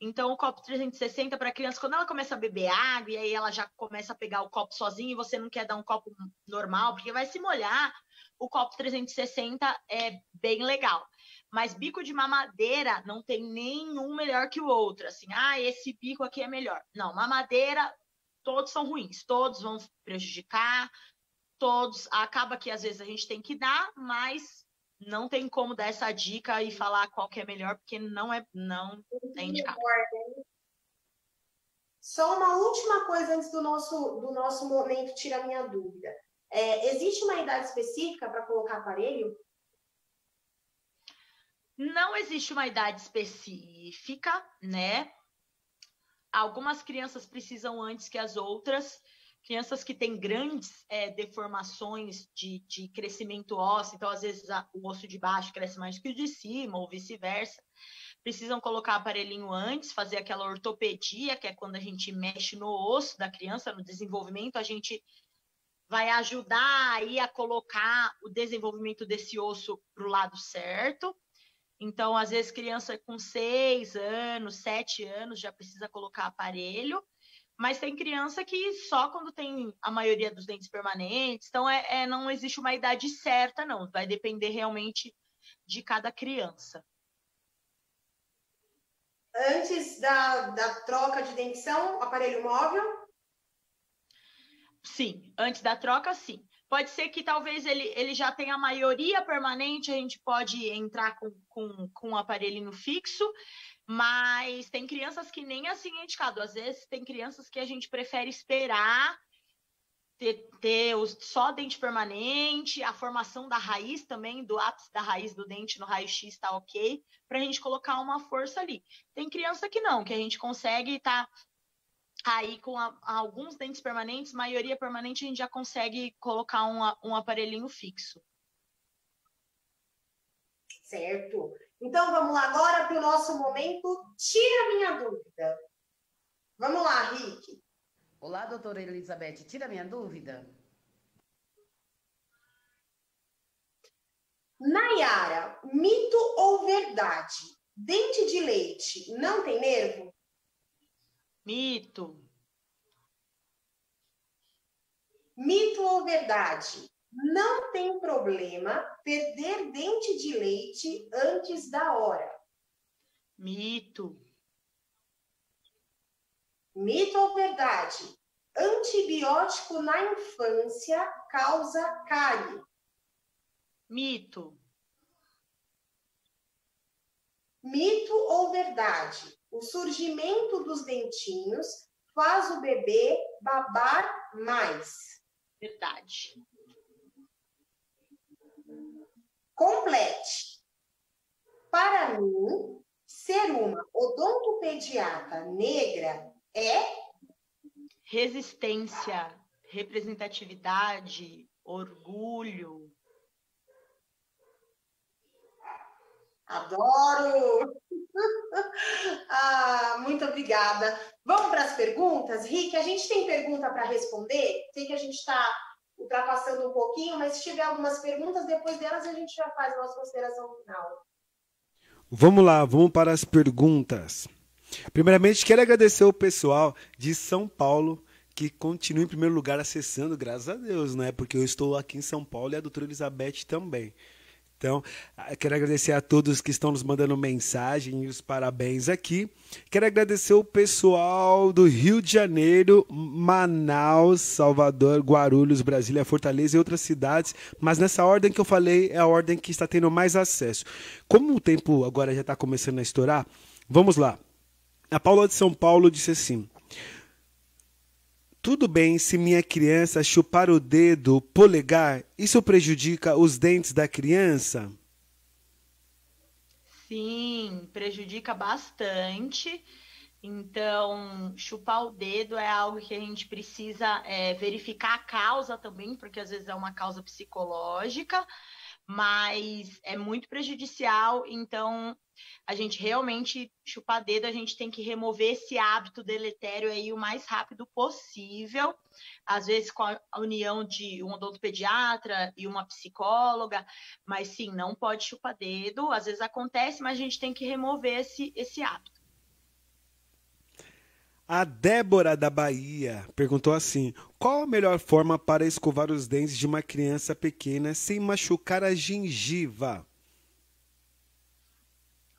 Então, o copo 360 para a criança, quando ela começa a beber água, e aí ela já começa a pegar o copo sozinha, e você não quer dar um copo normal, porque vai se molhar, o copo 360 é bem legal. Mas bico de mamadeira não tem nenhum melhor que o outro. Assim, esse bico aqui é melhor. Não, mamadeira, todos são ruins, todos vão prejudicar, todos. Acaba que às vezes a gente tem que dar, mas não tem como dar essa dica e falar qual que é melhor, porque não é indicado. Só uma última coisa antes do nosso momento, tira a minha dúvida. Existe uma idade específica para colocar aparelho? Não existe uma idade específica, né? Algumas crianças precisam antes que as outras. Crianças que têm grandes deformações de crescimento ósseo, então às vezes o osso de baixo cresce mais que o de cima, ou vice-versa, precisam colocar aparelhinho antes, fazer aquela ortopedia, que é quando a gente mexe no osso da criança, no desenvolvimento, a gente vai ajudar aí a colocar o desenvolvimento desse osso para o lado certo. Então, às vezes, criança com 6 anos, 7 anos já precisa colocar aparelho, mas tem criança que só quando tem a maioria dos dentes permanentes, então não existe uma idade certa, não. Vai depender realmente de cada criança. Antes da troca de dentição, aparelho móvel? Sim, antes da troca, sim. Pode ser que talvez ele já tenha a maioria permanente, a gente pode entrar com um aparelhinho fixo, mas tem crianças que nem assim é indicado. Às vezes tem crianças que a gente prefere esperar ter só dente permanente, a formação da raiz também, do ápice da raiz do dente no raio-x está ok, para a gente colocar uma força ali. Tem criança que não, que a gente consegue estar aí com alguns dentes permanentes, maioria permanente, a gente já consegue colocar um aparelhinho fixo. Certo. Então, vamos lá agora para o nosso momento Tira Minha Dúvida. Vamos lá, Rick. Olá, doutora Elizabeth. Tira minha dúvida. Nayara, mito ou verdade? Dente de leite não tem nervo? Mito. Mito ou verdade? Não tem problema perder dente de leite antes da hora. Mito. Mito ou verdade? Antibiótico na infância causa cárie. Mito. Mito ou verdade? O surgimento dos dentinhos faz o bebê babar mais. Verdade. Complete. Para mim, ser uma odontopediatra negra É? Resistência, representatividade, orgulho. Adoro! Muito obrigada. Vamos para as perguntas? Rick, a gente tem pergunta para responder? Sei que a gente está ultrapassando um pouquinho, mas se tiver algumas perguntas, depois delas a gente já faz a nossa consideração final. Vamos lá, vamos para as perguntas. Primeiramente, quero agradecer o pessoal de São Paulo que continua em primeiro lugar acessando, graças a Deus, né? Porque eu estou aqui em São Paulo e a doutora Elizabeth também. Então, quero agradecer a todos que estão nos mandando mensagem e os parabéns aqui. Quero agradecer o pessoal do Rio de Janeiro, Manaus, Salvador, Guarulhos, Brasília, Fortaleza e outras cidades. Mas nessa ordem que eu falei é a ordem que está tendo mais acesso. Como o tempo agora já está começando a estourar, vamos lá. A Paula de São Paulo disse assim: tudo bem se minha criança chupar o dedo polegar? Isso prejudica os dentes da criança? Sim, prejudica bastante. Então, chupar o dedo é algo que a gente precisa verificar a causa também, porque às vezes é uma causa psicológica, mas é muito prejudicial. Então, a gente realmente chupar dedo, a gente tem que remover esse hábito deletério aí o mais rápido possível, às vezes com a união de um odontopediatra e uma psicóloga, mas sim, não pode chupar dedo, às vezes acontece, mas a gente tem que remover esse hábito. A Débora da Bahia perguntou assim: qual a melhor forma para escovar os dentes de uma criança pequena sem machucar a gengiva?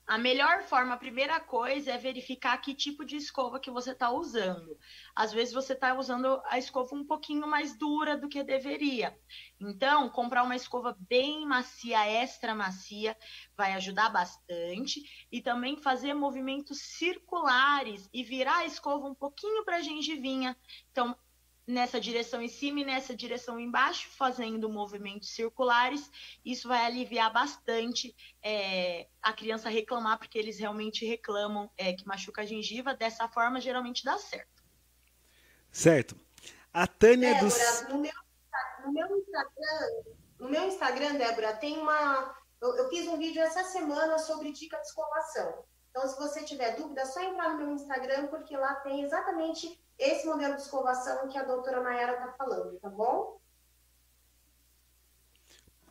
A melhor forma, a primeira coisa é verificar que tipo de escova que você está usando. Às vezes você está usando a escova um pouquinho mais dura do que deveria. Então, comprar uma escova bem macia, extra macia, vai ajudar bastante. E também fazer movimentos circulares e virar a escova um pouquinho para a gengivinha. Então, nessa direção em cima e nessa direção embaixo, fazendo movimentos circulares. Isso vai aliviar bastante a criança reclamar, porque eles realmente reclamam que machuca a gengiva. Dessa forma, geralmente dá certo. Certo. A Tânia Débora, no meu Instagram, Débora, tem uma... Eu fiz um vídeo essa semana sobre dica de escovação. Então, se você tiver dúvida, é só entrar no meu Instagram, porque lá tem exatamente esse modelo de escovação que a doutora Mayara está falando, tá bom?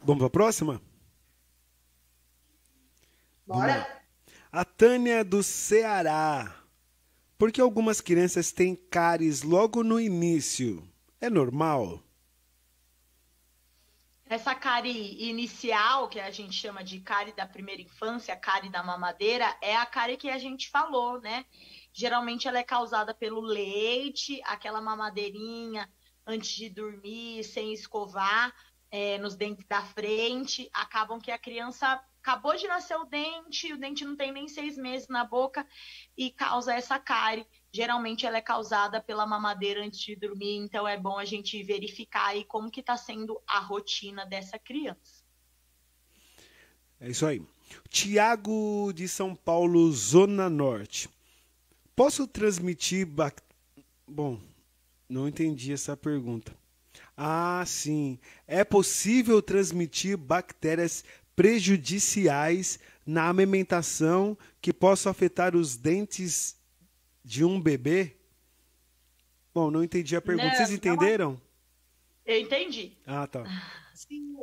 Vamos para a próxima? Bora? A Tânia do Ceará. Por que algumas crianças têm cáries logo no início? É normal? Essa cárie inicial, que a gente chama de cárie da primeira infância, cárie da mamadeira, é a cárie que a gente falou, né? Geralmente ela é causada pelo leite, aquela mamadeirinha antes de dormir, sem escovar, nos dentes da frente. Acabam que a criança acabou de nascer o dente não tem nem 6 meses na boca e causa essa cárie. Geralmente ela é causada pela mamadeira antes de dormir, então é bom a gente verificar aí como que está sendo a rotina dessa criança. É isso aí. Tiago de São Paulo, Zona Norte. Posso transmitir... Bom, não entendi essa pergunta. Ah, sim. É possível transmitir bactérias prejudiciais na amamentação que possam afetar os dentes de um bebê? Bom, não entendi a pergunta. Vocês entenderam? Eu entendi. Ah, tá. Sim.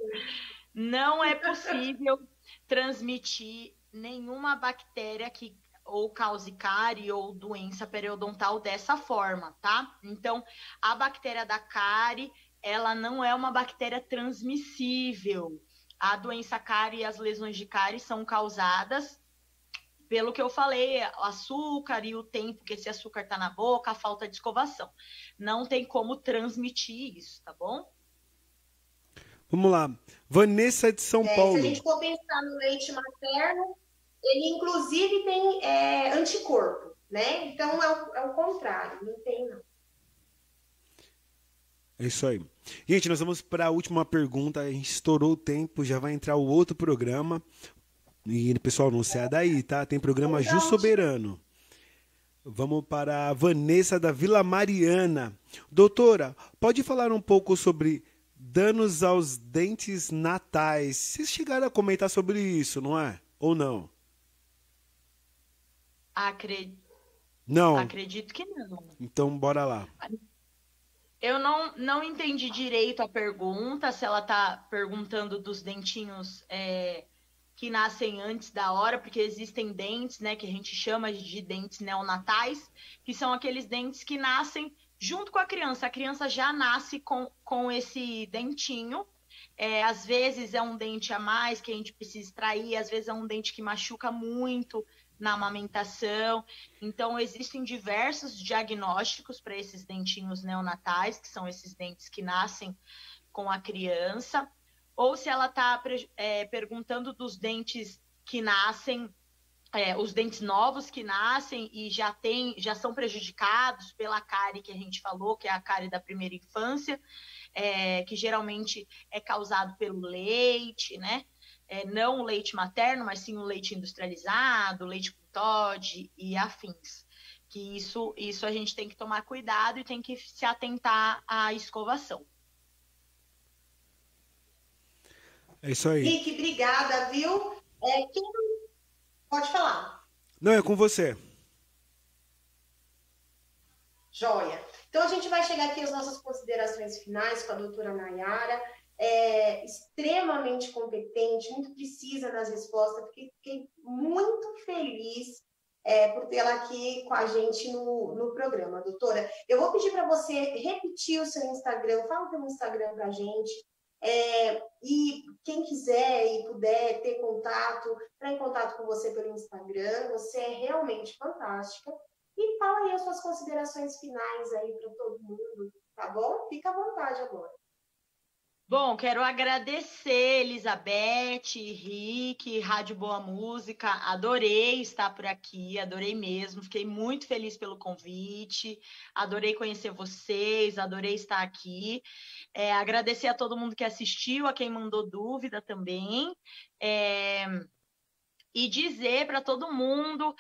Não é possível transmitir nenhuma bactéria que ou cause cárie ou doença periodontal dessa forma, tá? Então, a bactéria da cárie, ela não é uma bactéria transmissível. A doença cárie e as lesões de cárie são causadas pelo que eu falei, o açúcar e o tempo que esse açúcar tá na boca, a falta de escovação. Não tem como transmitir isso, tá bom? Vamos lá. Vanessa de São Paulo. Se a gente for pensar no leite materno, ele inclusive tem anticorpo, né? Então é o contrário, não tem não. É isso aí. Gente, nós vamos para a última pergunta. A gente estourou o tempo, já vai entrar o outro programa. E, pessoal, não sai daí, tá? Tem programa Ju Soberano. Vamos para a Vanessa da Vila Mariana. Doutora, pode falar um pouco sobre danos aos dentes natais? Vocês chegaram a comentar sobre isso, não é? Ou não? Não. Acredito que não. Então, bora lá. Eu não entendi direito a pergunta, se ela está perguntando dos dentinhos que nascem antes da hora, porque existem dentes, né, que a gente chama de dentes neonatais, que são aqueles dentes que nascem junto com a criança. A criança já nasce com esse dentinho. Às vezes é um dente a mais que a gente precisa extrair, às vezes é um dente que machuca muito na amamentação. Então, existem diversos diagnósticos para esses dentinhos neonatais, que são esses dentes que nascem com a criança. Ou se ela está perguntando dos dentes que nascem, os dentes novos que nascem e já são prejudicados pela cárie que a gente falou, que é a cárie da primeira infância, que geralmente é causado pelo leite, né? Não o leite materno, mas sim o leite industrializado, leite com Toddy e afins. Que isso a gente tem que tomar cuidado e tem que se atentar à escovação. É isso aí. Rick, obrigada, viu? Pode falar. Não, é com você. Joia. Então, a gente vai chegar aqui às nossas considerações finais com a doutora Nayara. Extremamente competente, muito precisa nas respostas, fiquei muito feliz por tê-la aqui com a gente no programa, doutora. Eu vou pedir para você repetir o seu Instagram, fala pelo Instagram para a gente, e quem quiser e puder ter contato, entrar em contato com você pelo Instagram, você é realmente fantástica. E fala aí as suas considerações finais aí para todo mundo, tá bom? Fica à vontade agora. Bom, quero agradecer, Elizabeth, Rick, Rádio Boa Música. Adorei estar por aqui, adorei mesmo. Fiquei muito feliz pelo convite, adorei conhecer vocês, adorei estar aqui. Agradecer a todo mundo que assistiu, a quem mandou dúvida também. E dizer para todo mundo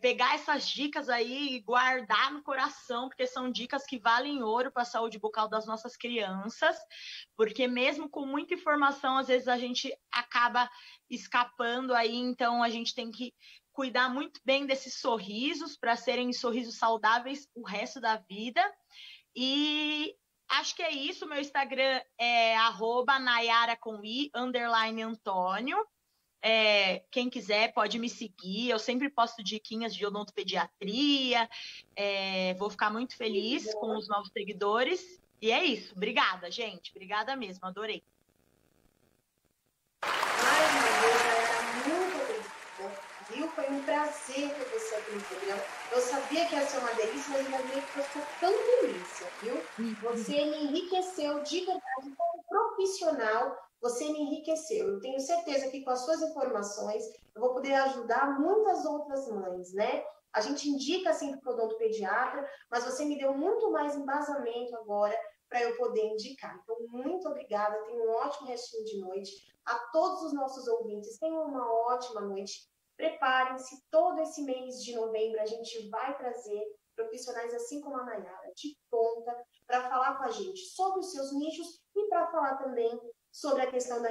pegar essas dicas aí e guardar no coração, porque são dicas que valem ouro para a saúde bucal das nossas crianças, porque mesmo com muita informação, às vezes a gente acaba escapando aí, então a gente tem que cuidar muito bem desses sorrisos, para serem sorrisos saudáveis o resto da vida. E acho que é isso, meu Instagram é @nayara_Antônio. Quem quiser pode me seguir, eu sempre posto diquinhas de odontopediatria, vou ficar muito feliz com os novos seguidores, e é isso, obrigada, gente, obrigada mesmo, adorei. Ai, meu Deus, muito obrigada, viu? Foi um prazer ter você aqui no programa. Eu sabia que ia ser uma delícia, mas não sabia que fosse tão delícia, viu? Você me enriqueceu de verdade como profissional. Você me enriqueceu. Eu tenho certeza que com as suas informações eu vou poder ajudar muitas outras mães, né? A gente indica sempre para o odontopediatra, mas você me deu muito mais embasamento agora para eu poder indicar. Então, muito obrigada. Tenha um ótimo restinho de noite. A todos os nossos ouvintes, tenham uma ótima noite. Preparem-se. Todo esse mês de novembro a gente vai trazer profissionais assim como a Nayara, de ponta, para falar com a gente sobre os seus nichos e para falar também sobre a questão da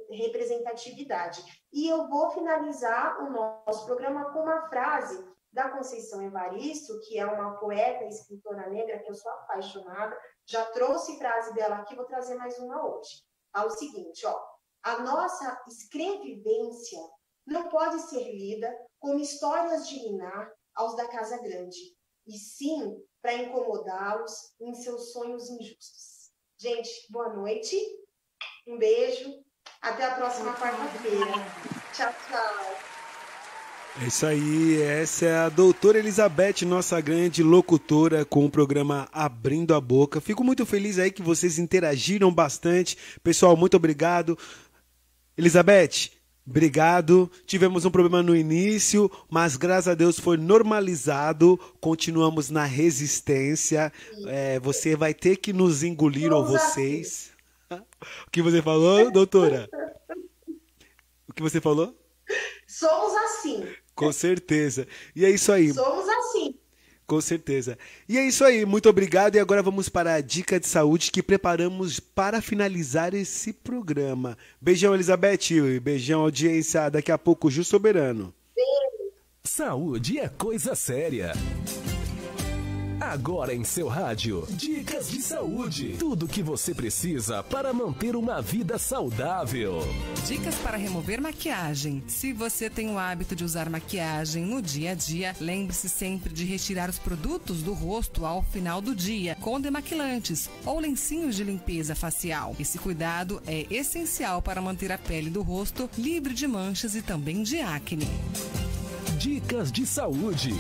representatividade. E eu vou finalizar o nosso programa com uma frase da Conceição Evaristo, que é uma poeta e escritora negra que eu sou apaixonada. Já trouxe frase dela aqui, vou trazer mais uma hoje. Fala o seguinte, a nossa escrevivência não pode ser lida como histórias de ninar aos da casa grande, e sim para incomodá-los em seus sonhos injustos. Gente, boa noite. Um beijo. Até a próxima quarta-feira. Tchau, tchau. É isso aí. Essa é a doutora Elizabeth, nossa grande locutora com o programa Abrindo a Boca. Fico muito feliz aí que vocês interagiram bastante. Pessoal, muito obrigado. Elizabeth, obrigado. Tivemos um problema no início, mas graças a Deus foi normalizado. Continuamos na resistência. Você vai ter que nos engolir, ou vocês... O que você falou, doutora? O que você falou? Somos assim. Com certeza. E é isso aí. Somos assim. Com certeza. E é isso aí, muito obrigado. E agora vamos para a dica de saúde que preparamos para finalizar esse programa. Beijão, Elizabeth. Beijão, audiência. Daqui a pouco, Ju Soberano. Saúde é coisa séria. Agora em seu rádio, dicas de saúde. Tudo o que você precisa para manter uma vida saudável. Dicas para remover maquiagem. Se você tem o hábito de usar maquiagem no dia a dia, lembre-se sempre de retirar os produtos do rosto ao final do dia, com demaquilantes ou lencinhos de limpeza facial. Esse cuidado é essencial para manter a pele do rosto livre de manchas e também de acne. Dicas de saúde.